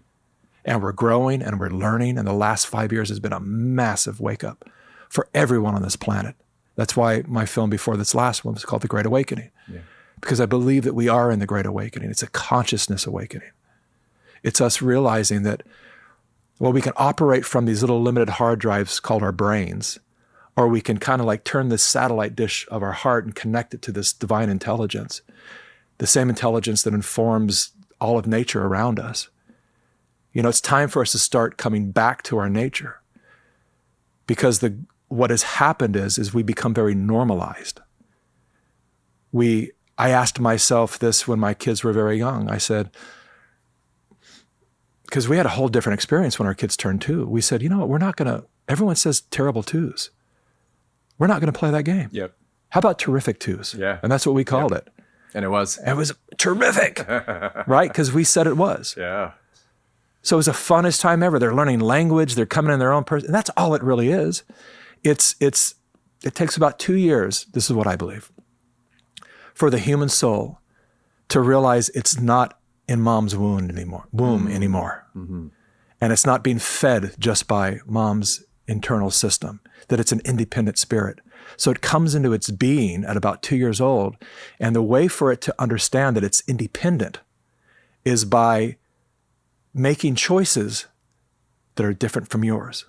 And we're growing and we're learning. And the last 5 years has been a massive wake up for everyone on this planet. That's why my film before this last one was called The Great Awakening. Yeah. Because I believe that we are in the Great Awakening. It's a consciousness awakening. It's us realizing that, well, we can operate from these little limited hard drives called our brains, or we can kind of like turn this satellite dish of our heart and connect it to this divine intelligence, the same intelligence that informs all of nature around us. It's time for us to start coming back to our nature, because what has happened is we become very normalized. I asked myself this when my kids were very young. I said, because we had a whole different experience when our kids turned 2. We said, you know what, everyone says terrible 2s. We're not going to play that game. Yep. How about terrific 2s? Yeah. And that's what we called it. And it was. It was terrific, right? Because we said it was. Yeah. So it was the funnest time ever. They're learning language. They're coming in their own person. And that's all it really is. It takes about 2 years, this is what I believe, for the human soul to realize it's not in mom's womb anymore. Mm-hmm. And it's not being fed just by mom's internal system, that it's an independent spirit. So it comes into its being at about 2 years old. And the way for it to understand that it's independent is by making choices that are different from yours.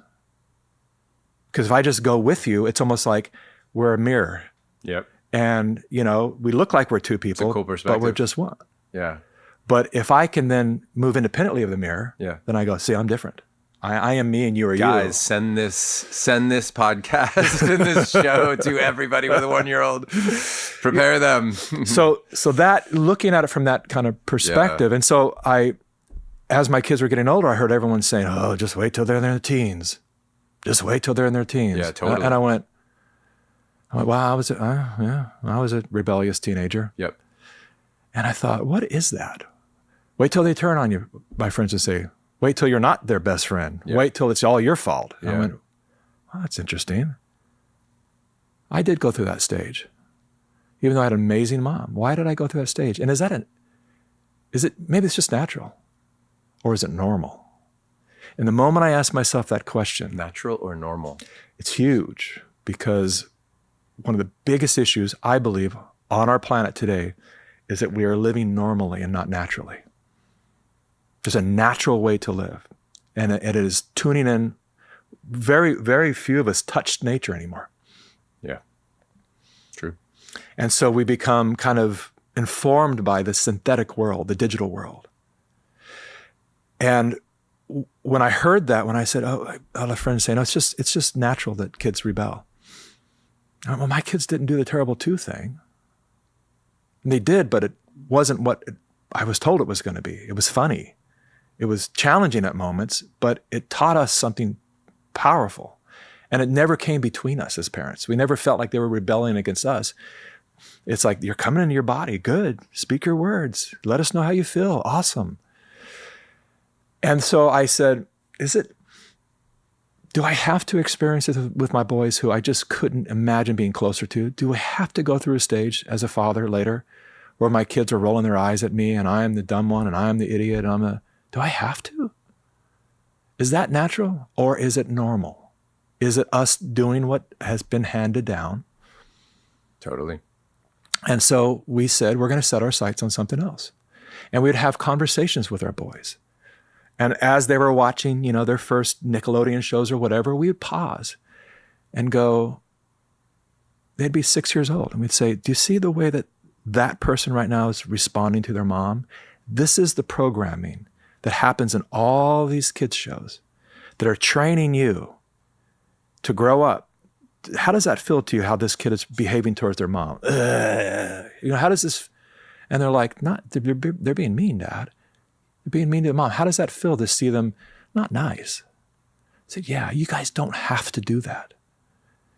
Because if I just go with you, it's almost like we're a mirror. Yep. And, we look like we're two people, cool perspective. But we're just one. Yeah. But if I can then move independently of the mirror, then I go, see, I'm different. I am me and you are you. Guys, send this podcast and this show to everybody with a 1-year-old. Prepare them. So that, looking at it from that kind of perspective. And so as my kids were getting older, I heard everyone saying, oh, just wait till they're in their teens. Just wait till they're in their teens. Yeah, totally. And I went, wow, I was a rebellious teenager. Yep. And I thought, what is that? Wait till they turn on you, my friends would say. Wait till you're not their best friend. Yep. Wait till it's all your fault. Yeah. I went, well, that's interesting. I did go through that stage, even though I had an amazing mom. Why did I go through that stage? And maybe it's just natural, or is it normal? And the moment I ask myself that question, natural or normal? It's huge, because one of the biggest issues, I believe, on our planet today is that we are living normally and not naturally. There's a natural way to live. And it is tuning in. Very, very few of us touch nature anymore. Yeah, true. And so we become kind of informed by the synthetic world, the digital world. And when I heard that, when I said, I had a friend say, no, it's just natural that kids rebel. Well, my kids didn't do the terrible two thing. And they did, but it wasn't what I was told it was going to be. It was funny. It was challenging at moments, but it taught us something powerful. And it never came between us as parents. We never felt like they were rebelling against us. It's like, you're coming into your body. Good. Speak your words. Let us know how you feel. Awesome. And so I said, do I have to experience it with my boys who I just couldn't imagine being closer to? Do I have to go through a stage as a father later where my kids are rolling their eyes at me and I'm the dumb one and I'm the idiot and do I have to? Is that natural or is it normal? Is it us doing what has been handed down? Totally. And so we said, we're going to set our sights on something else. And we'd have conversations with our boys. And as they were watching, their first Nickelodeon shows or whatever, we would pause and go, they'd be 6 years old. And we'd say, do you see the way that person right now is responding to their mom? This is the programming that happens in all these kids shows that are training you to grow up. How does that feel to you, how this kid is behaving towards their mom? How does this, and they're like, they're being mean, Dad. They're being mean to mom. How does that feel to see them not nice? I said, yeah, you guys don't have to do that.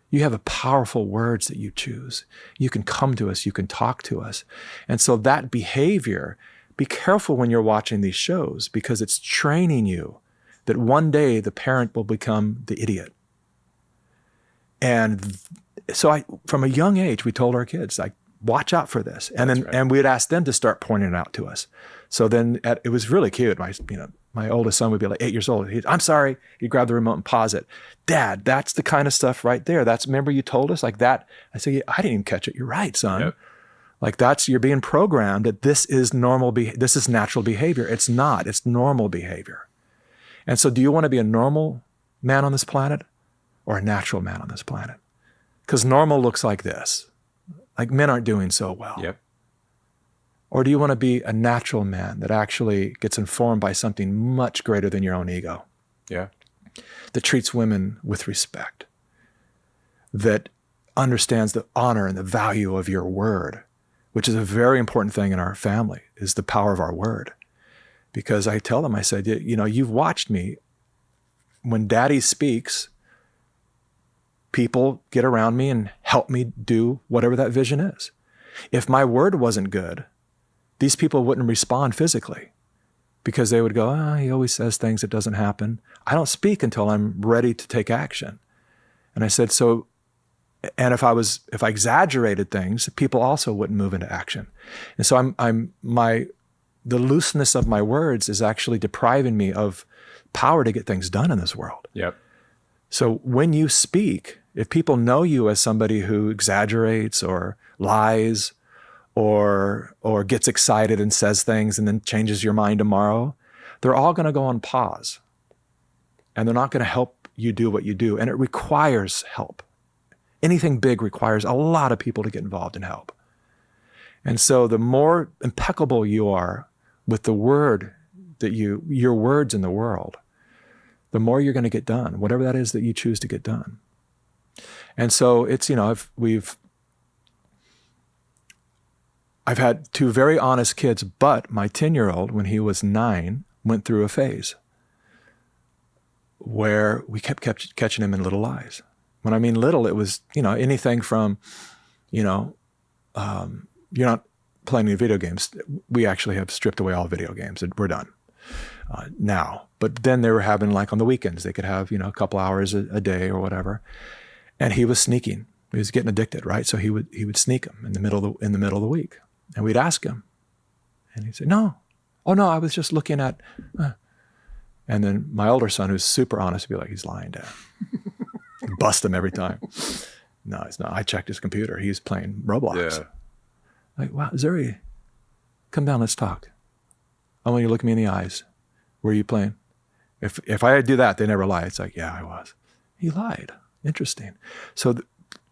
You have powerful words that you choose. You can come to us, you can talk to us. And so that behavior, be careful when you're watching these shows because it's training you that one day the parent will become the idiot. And so from a young age, we told our kids, like, watch out for this. And then, and we'd ask them to start pointing it out to us. So then it was really cute. My oldest son would be like 8 years old. I'm sorry. He'd grab the remote and pause it. Dad, that's the kind of stuff right there. Remember you told us like that? I said, yeah, I didn't even catch it. You're right, son. Yep. Like you're being programmed that this is normal. This is natural behavior. It's not, it's normal behavior. And so do you want to be a normal man on this planet or a natural man on this planet? Because normal looks like this. Like men aren't doing so well. Yep. Or do you want to be a natural man that actually gets informed by something much greater than your own ego? Yeah. That treats women with respect. That understands the honor and the value of your word, which is a very important thing in our family, is the power of our word. Because I tell them, I said, you've watched me. When Daddy speaks, people get around me and help me do whatever that vision is. If my word wasn't good, these people wouldn't respond physically because they would go, he always says things that doesn't happen. I don't speak until I'm ready to take action. And I said, and if I exaggerated things, people also wouldn't move into action. And so the looseness of my words is actually depriving me of power to get things done in this world. Yep. So when you speak, if people know you as somebody who exaggerates or lies or gets excited and says things and then changes your mind tomorrow, they're all going to go on pause. And they're not going to help you do what you do. And it requires help. Anything big requires a lot of people to get involved and help. And so the more impeccable you are with the word your words in the world, the more you're going to get done, whatever that is that you choose to get done. And so it's, I've had two very honest kids, but my 10-year-old, when he was 9, went through a phase where we kept catching him in little lies. When I mean little, it was, anything from, you're not playing any video games. We actually have stripped away all video games. We're done now. But then they were having, like on the weekends, they could have, a couple hours a day or whatever. And he was sneaking. He was getting addicted, right? So he would sneak them in the middle of the week. And we'd ask him. And he'd say, no. Oh, no, I was just looking at... And then my older son, who's super honest, would be like, he's lying, Dad. Bust him every time. No, he's not. I checked his computer. He's playing Roblox. Yeah. Like, wow, Zuri, come down, let's talk. I want you to look me in the eyes. Were you playing? If I do that, they never lie. It's like, yeah, I was. He lied. Interesting. So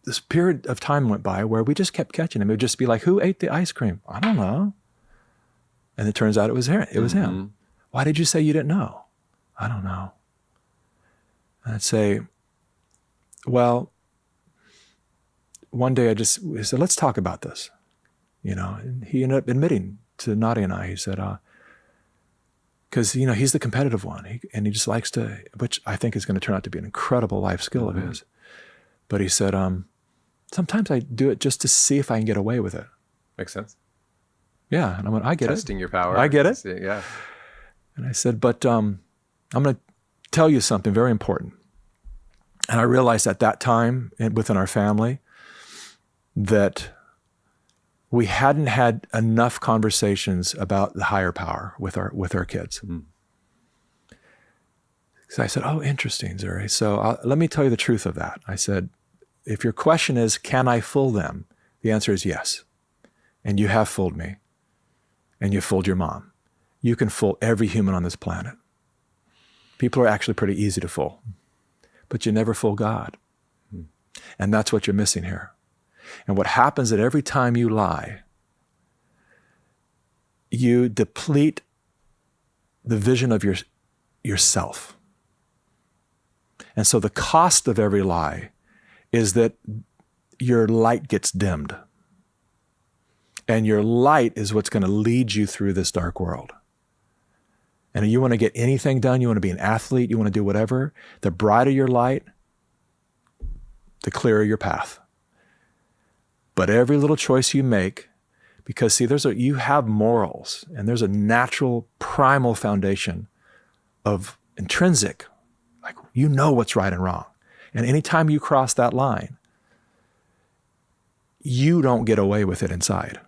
this period of time went by where we just kept catching him. It would just be like, who ate the ice cream? I don't know. And it turns out it was him. It was him. Why did you say you didn't know? I don't know. And I'd say, well, one day he said, let's talk about this. And he ended up admitting to Nadia and I, he said, because, he's the competitive one. And he just likes to, which I think is going to turn out to be an incredible life skill of his. But he said, sometimes I do it just to see if I can get away with it. Makes sense. Yeah. And I went, I get Testing your power. I get it. Yeah. And I said, but I'm going to tell you something very important. And I realized at that time within our family that we hadn't had enough conversations about the higher power with our kids. So I said, oh, interesting, Zuri. So let me tell you the truth of that. I said, if your question is, can I fool them? The answer is yes. And you have fooled me. And you fooled your mom. You can fool every human on this planet. People are actually pretty easy to fool. But you never fool God. And that's what you're missing here. And what happens that every time you lie, you deplete the vision of yourself. And so the cost of every lie is that your light gets dimmed. And your light is what's going to lead you through this dark world. And you want to get anything done, you want to be an athlete, you want to do whatever, the brighter your light, the clearer your path. But every little choice you make, because see, you have morals, and there's a natural primal foundation of intrinsic, like what's right and wrong. And anytime you cross that line, you don't get away with it inside.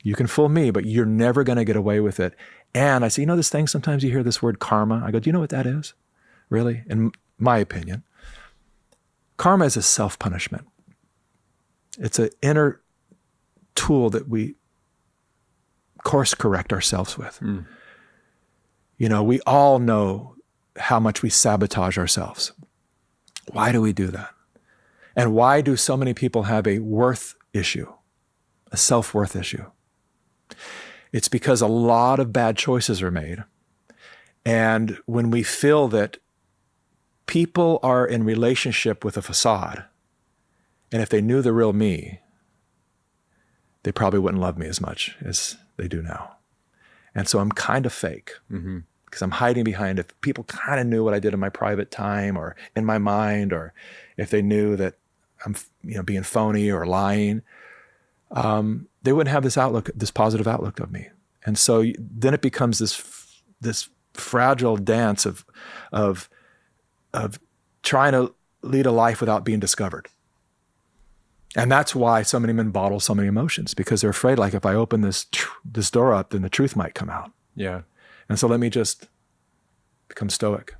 You can fool me, but you're never going to get away with it. And I say, this thing, sometimes you hear this word karma. I go, do you know what that is? Really? In my opinion, karma is a self-punishment. It's an inner tool that we course correct ourselves with. We all know how much we sabotage ourselves. Why do we do that? And why do so many people have a worth issue, a self-worth issue? It's because a lot of bad choices are made. And when we feel that people are in relationship with a facade, and if they knew the real me, they probably wouldn't love me as much as they do now. And so I'm kind of fake because I'm hiding behind, if people kind of knew what I did in my private time or in my mind, or if they knew that I'm being phony or lying, they wouldn't have this positive outlook of me. And so then it becomes this fragile dance of trying to lead a life without being discovered. And that's why so many men bottle so many emotions, because they're afraid, like, if I open this door up, then the truth might come out. Yeah. And so let me just become stoic.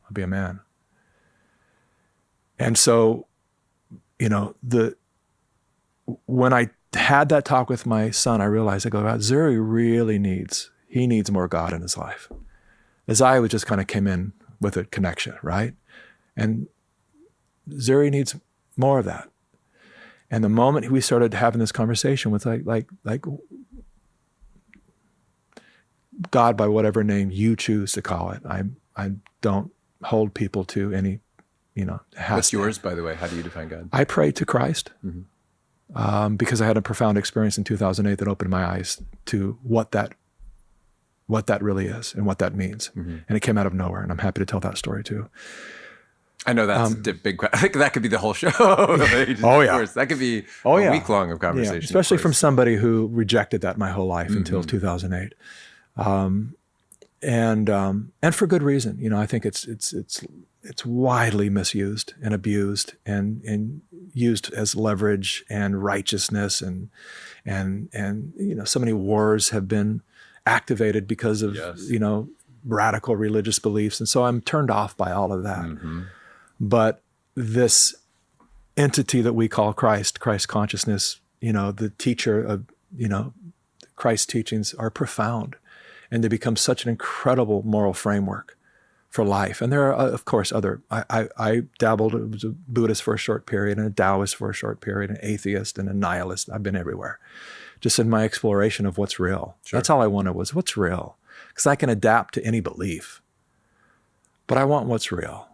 I'll be a man. And so, when I had that talk with my son, I realized, Zuri really needs more God in his life. As I just kind of came in with a connection, right? And Zuri needs more of that. And the moment we started having this conversation with like God, by whatever name you choose to call it, I don't hold people to any, What's yours, by the way? How do you define God? I pray to Christ. Because I had a profound experience in 2008 that opened my eyes to what that really is and what that means. And it came out of nowhere, and I'm happy to tell that story too. I know that's a big. I think that could be the whole show. Oh yeah, that could be a week long of conversation. Yeah. Especially from somebody who rejected that my whole life until 2008, and for good reason. I think it's widely misused and abused and used as leverage and righteousness, and so many wars have been activated because of radical religious beliefs. And so I'm turned off by all of that. Mm-hmm. But this entity that we call Christ consciousness, the teacher of, Christ's teachings are profound, and they become such an incredible moral framework for life. And there are, of course, I dabbled as a Buddhist for a short period, and a Taoist for a short period, an atheist and a nihilist. I've been everywhere, just in my exploration of what's real. Sure. That's all I wanted was what's real, because I can adapt to any belief, but I want what's real.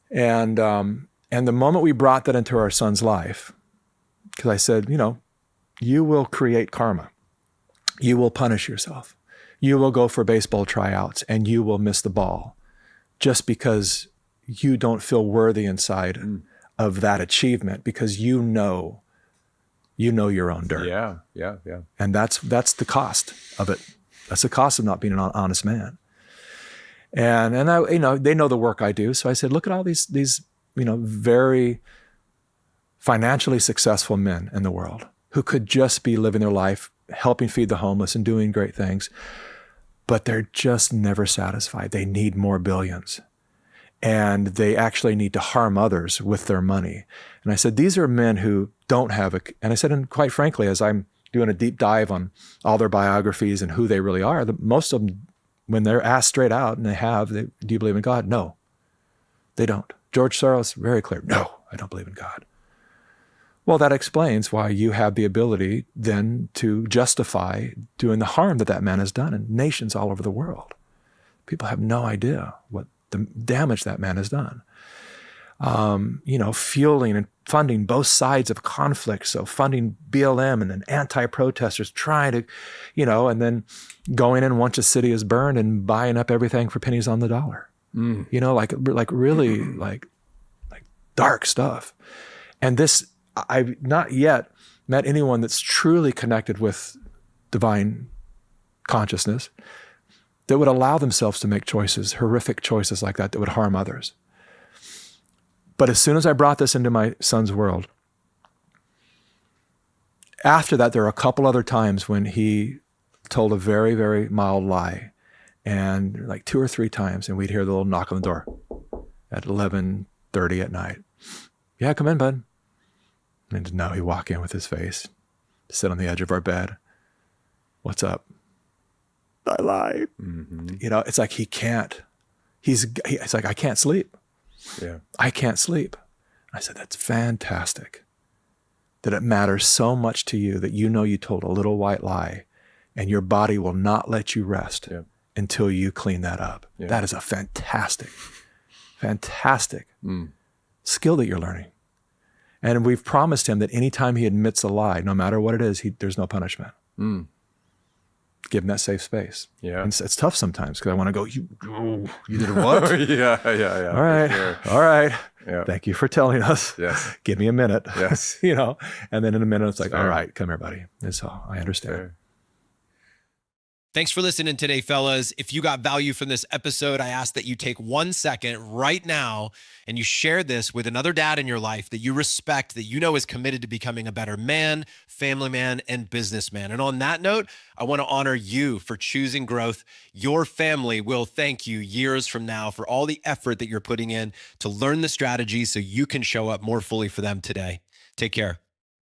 And the moment we brought that into our son's life, because I said, you will create karma. You will punish yourself. You will go for baseball tryouts and you will miss the ball just because you don't feel worthy inside of that achievement, because you know your own dirt. Yeah. And that's the cost of it. That's the cost of not being an honest man. And I, they know the work I do. So I said, look at all these very financially successful men in the world who could just be living their life, helping feed the homeless and doing great things, but they're just never satisfied. They need more billions, and they actually need to harm others with their money. And I said, these are men who don't have and I said, and quite frankly, as I'm doing a deep dive on all their biographies and who they really are, most of them, when they're asked straight out, and do you believe in God? No, they don't. George Soros, very clear. No, I don't believe in God. Well, that explains why you have the ability then to justify doing the harm that man has done in nations all over the world. People have no idea what the damage that man has done. Fueling and funding both sides of conflict. So funding BLM and then anti-protesters trying to, and then going in once a city is burned and buying up everything for pennies on the dollar. Like really like dark stuff. And this, I've not yet met anyone that's truly connected with divine consciousness that would allow themselves to make choices, horrific choices like that would harm others. But as soon as I brought this into my son's world, after that, there are a couple other times when he told a very, very mild lie, and like 2 or 3 times, and we'd hear the little knock on the door at 11:30 at night. Yeah, come in, bud. And now he'd walk in with his face, sit on the edge of our bed. What's up? I lied. Mm-hmm. It's like he can't. It's like, I can't sleep. Yeah. I can't sleep. I said, that's fantastic. That it matters so much to you that you told a little white lie, and your body will not let you rest until you clean that up. Yeah. That is a fantastic skill that you're learning. And we've promised him that anytime he admits a lie, no matter what it is, there's no punishment. Give him that safe space. Yeah. And it's tough sometimes because I want to go, you did what? Yeah. All right. Sure. All right. Yeah. Thank you for telling us. Yes. Give me a minute. Yes. And then in a minute, it's like, Fair. all right, come here, buddy. That's all. I understand. Fair. Thanks for listening today, fellas. If you got value from this episode, I ask that you take 1 second right now and you share this with another dad in your life that you respect, that is committed to becoming a better man, family man, and businessman. And on that note, I want to honor you for choosing growth. Your family will thank you years from now for all the effort that you're putting in to learn the strategy so you can show up more fully for them today. Take care.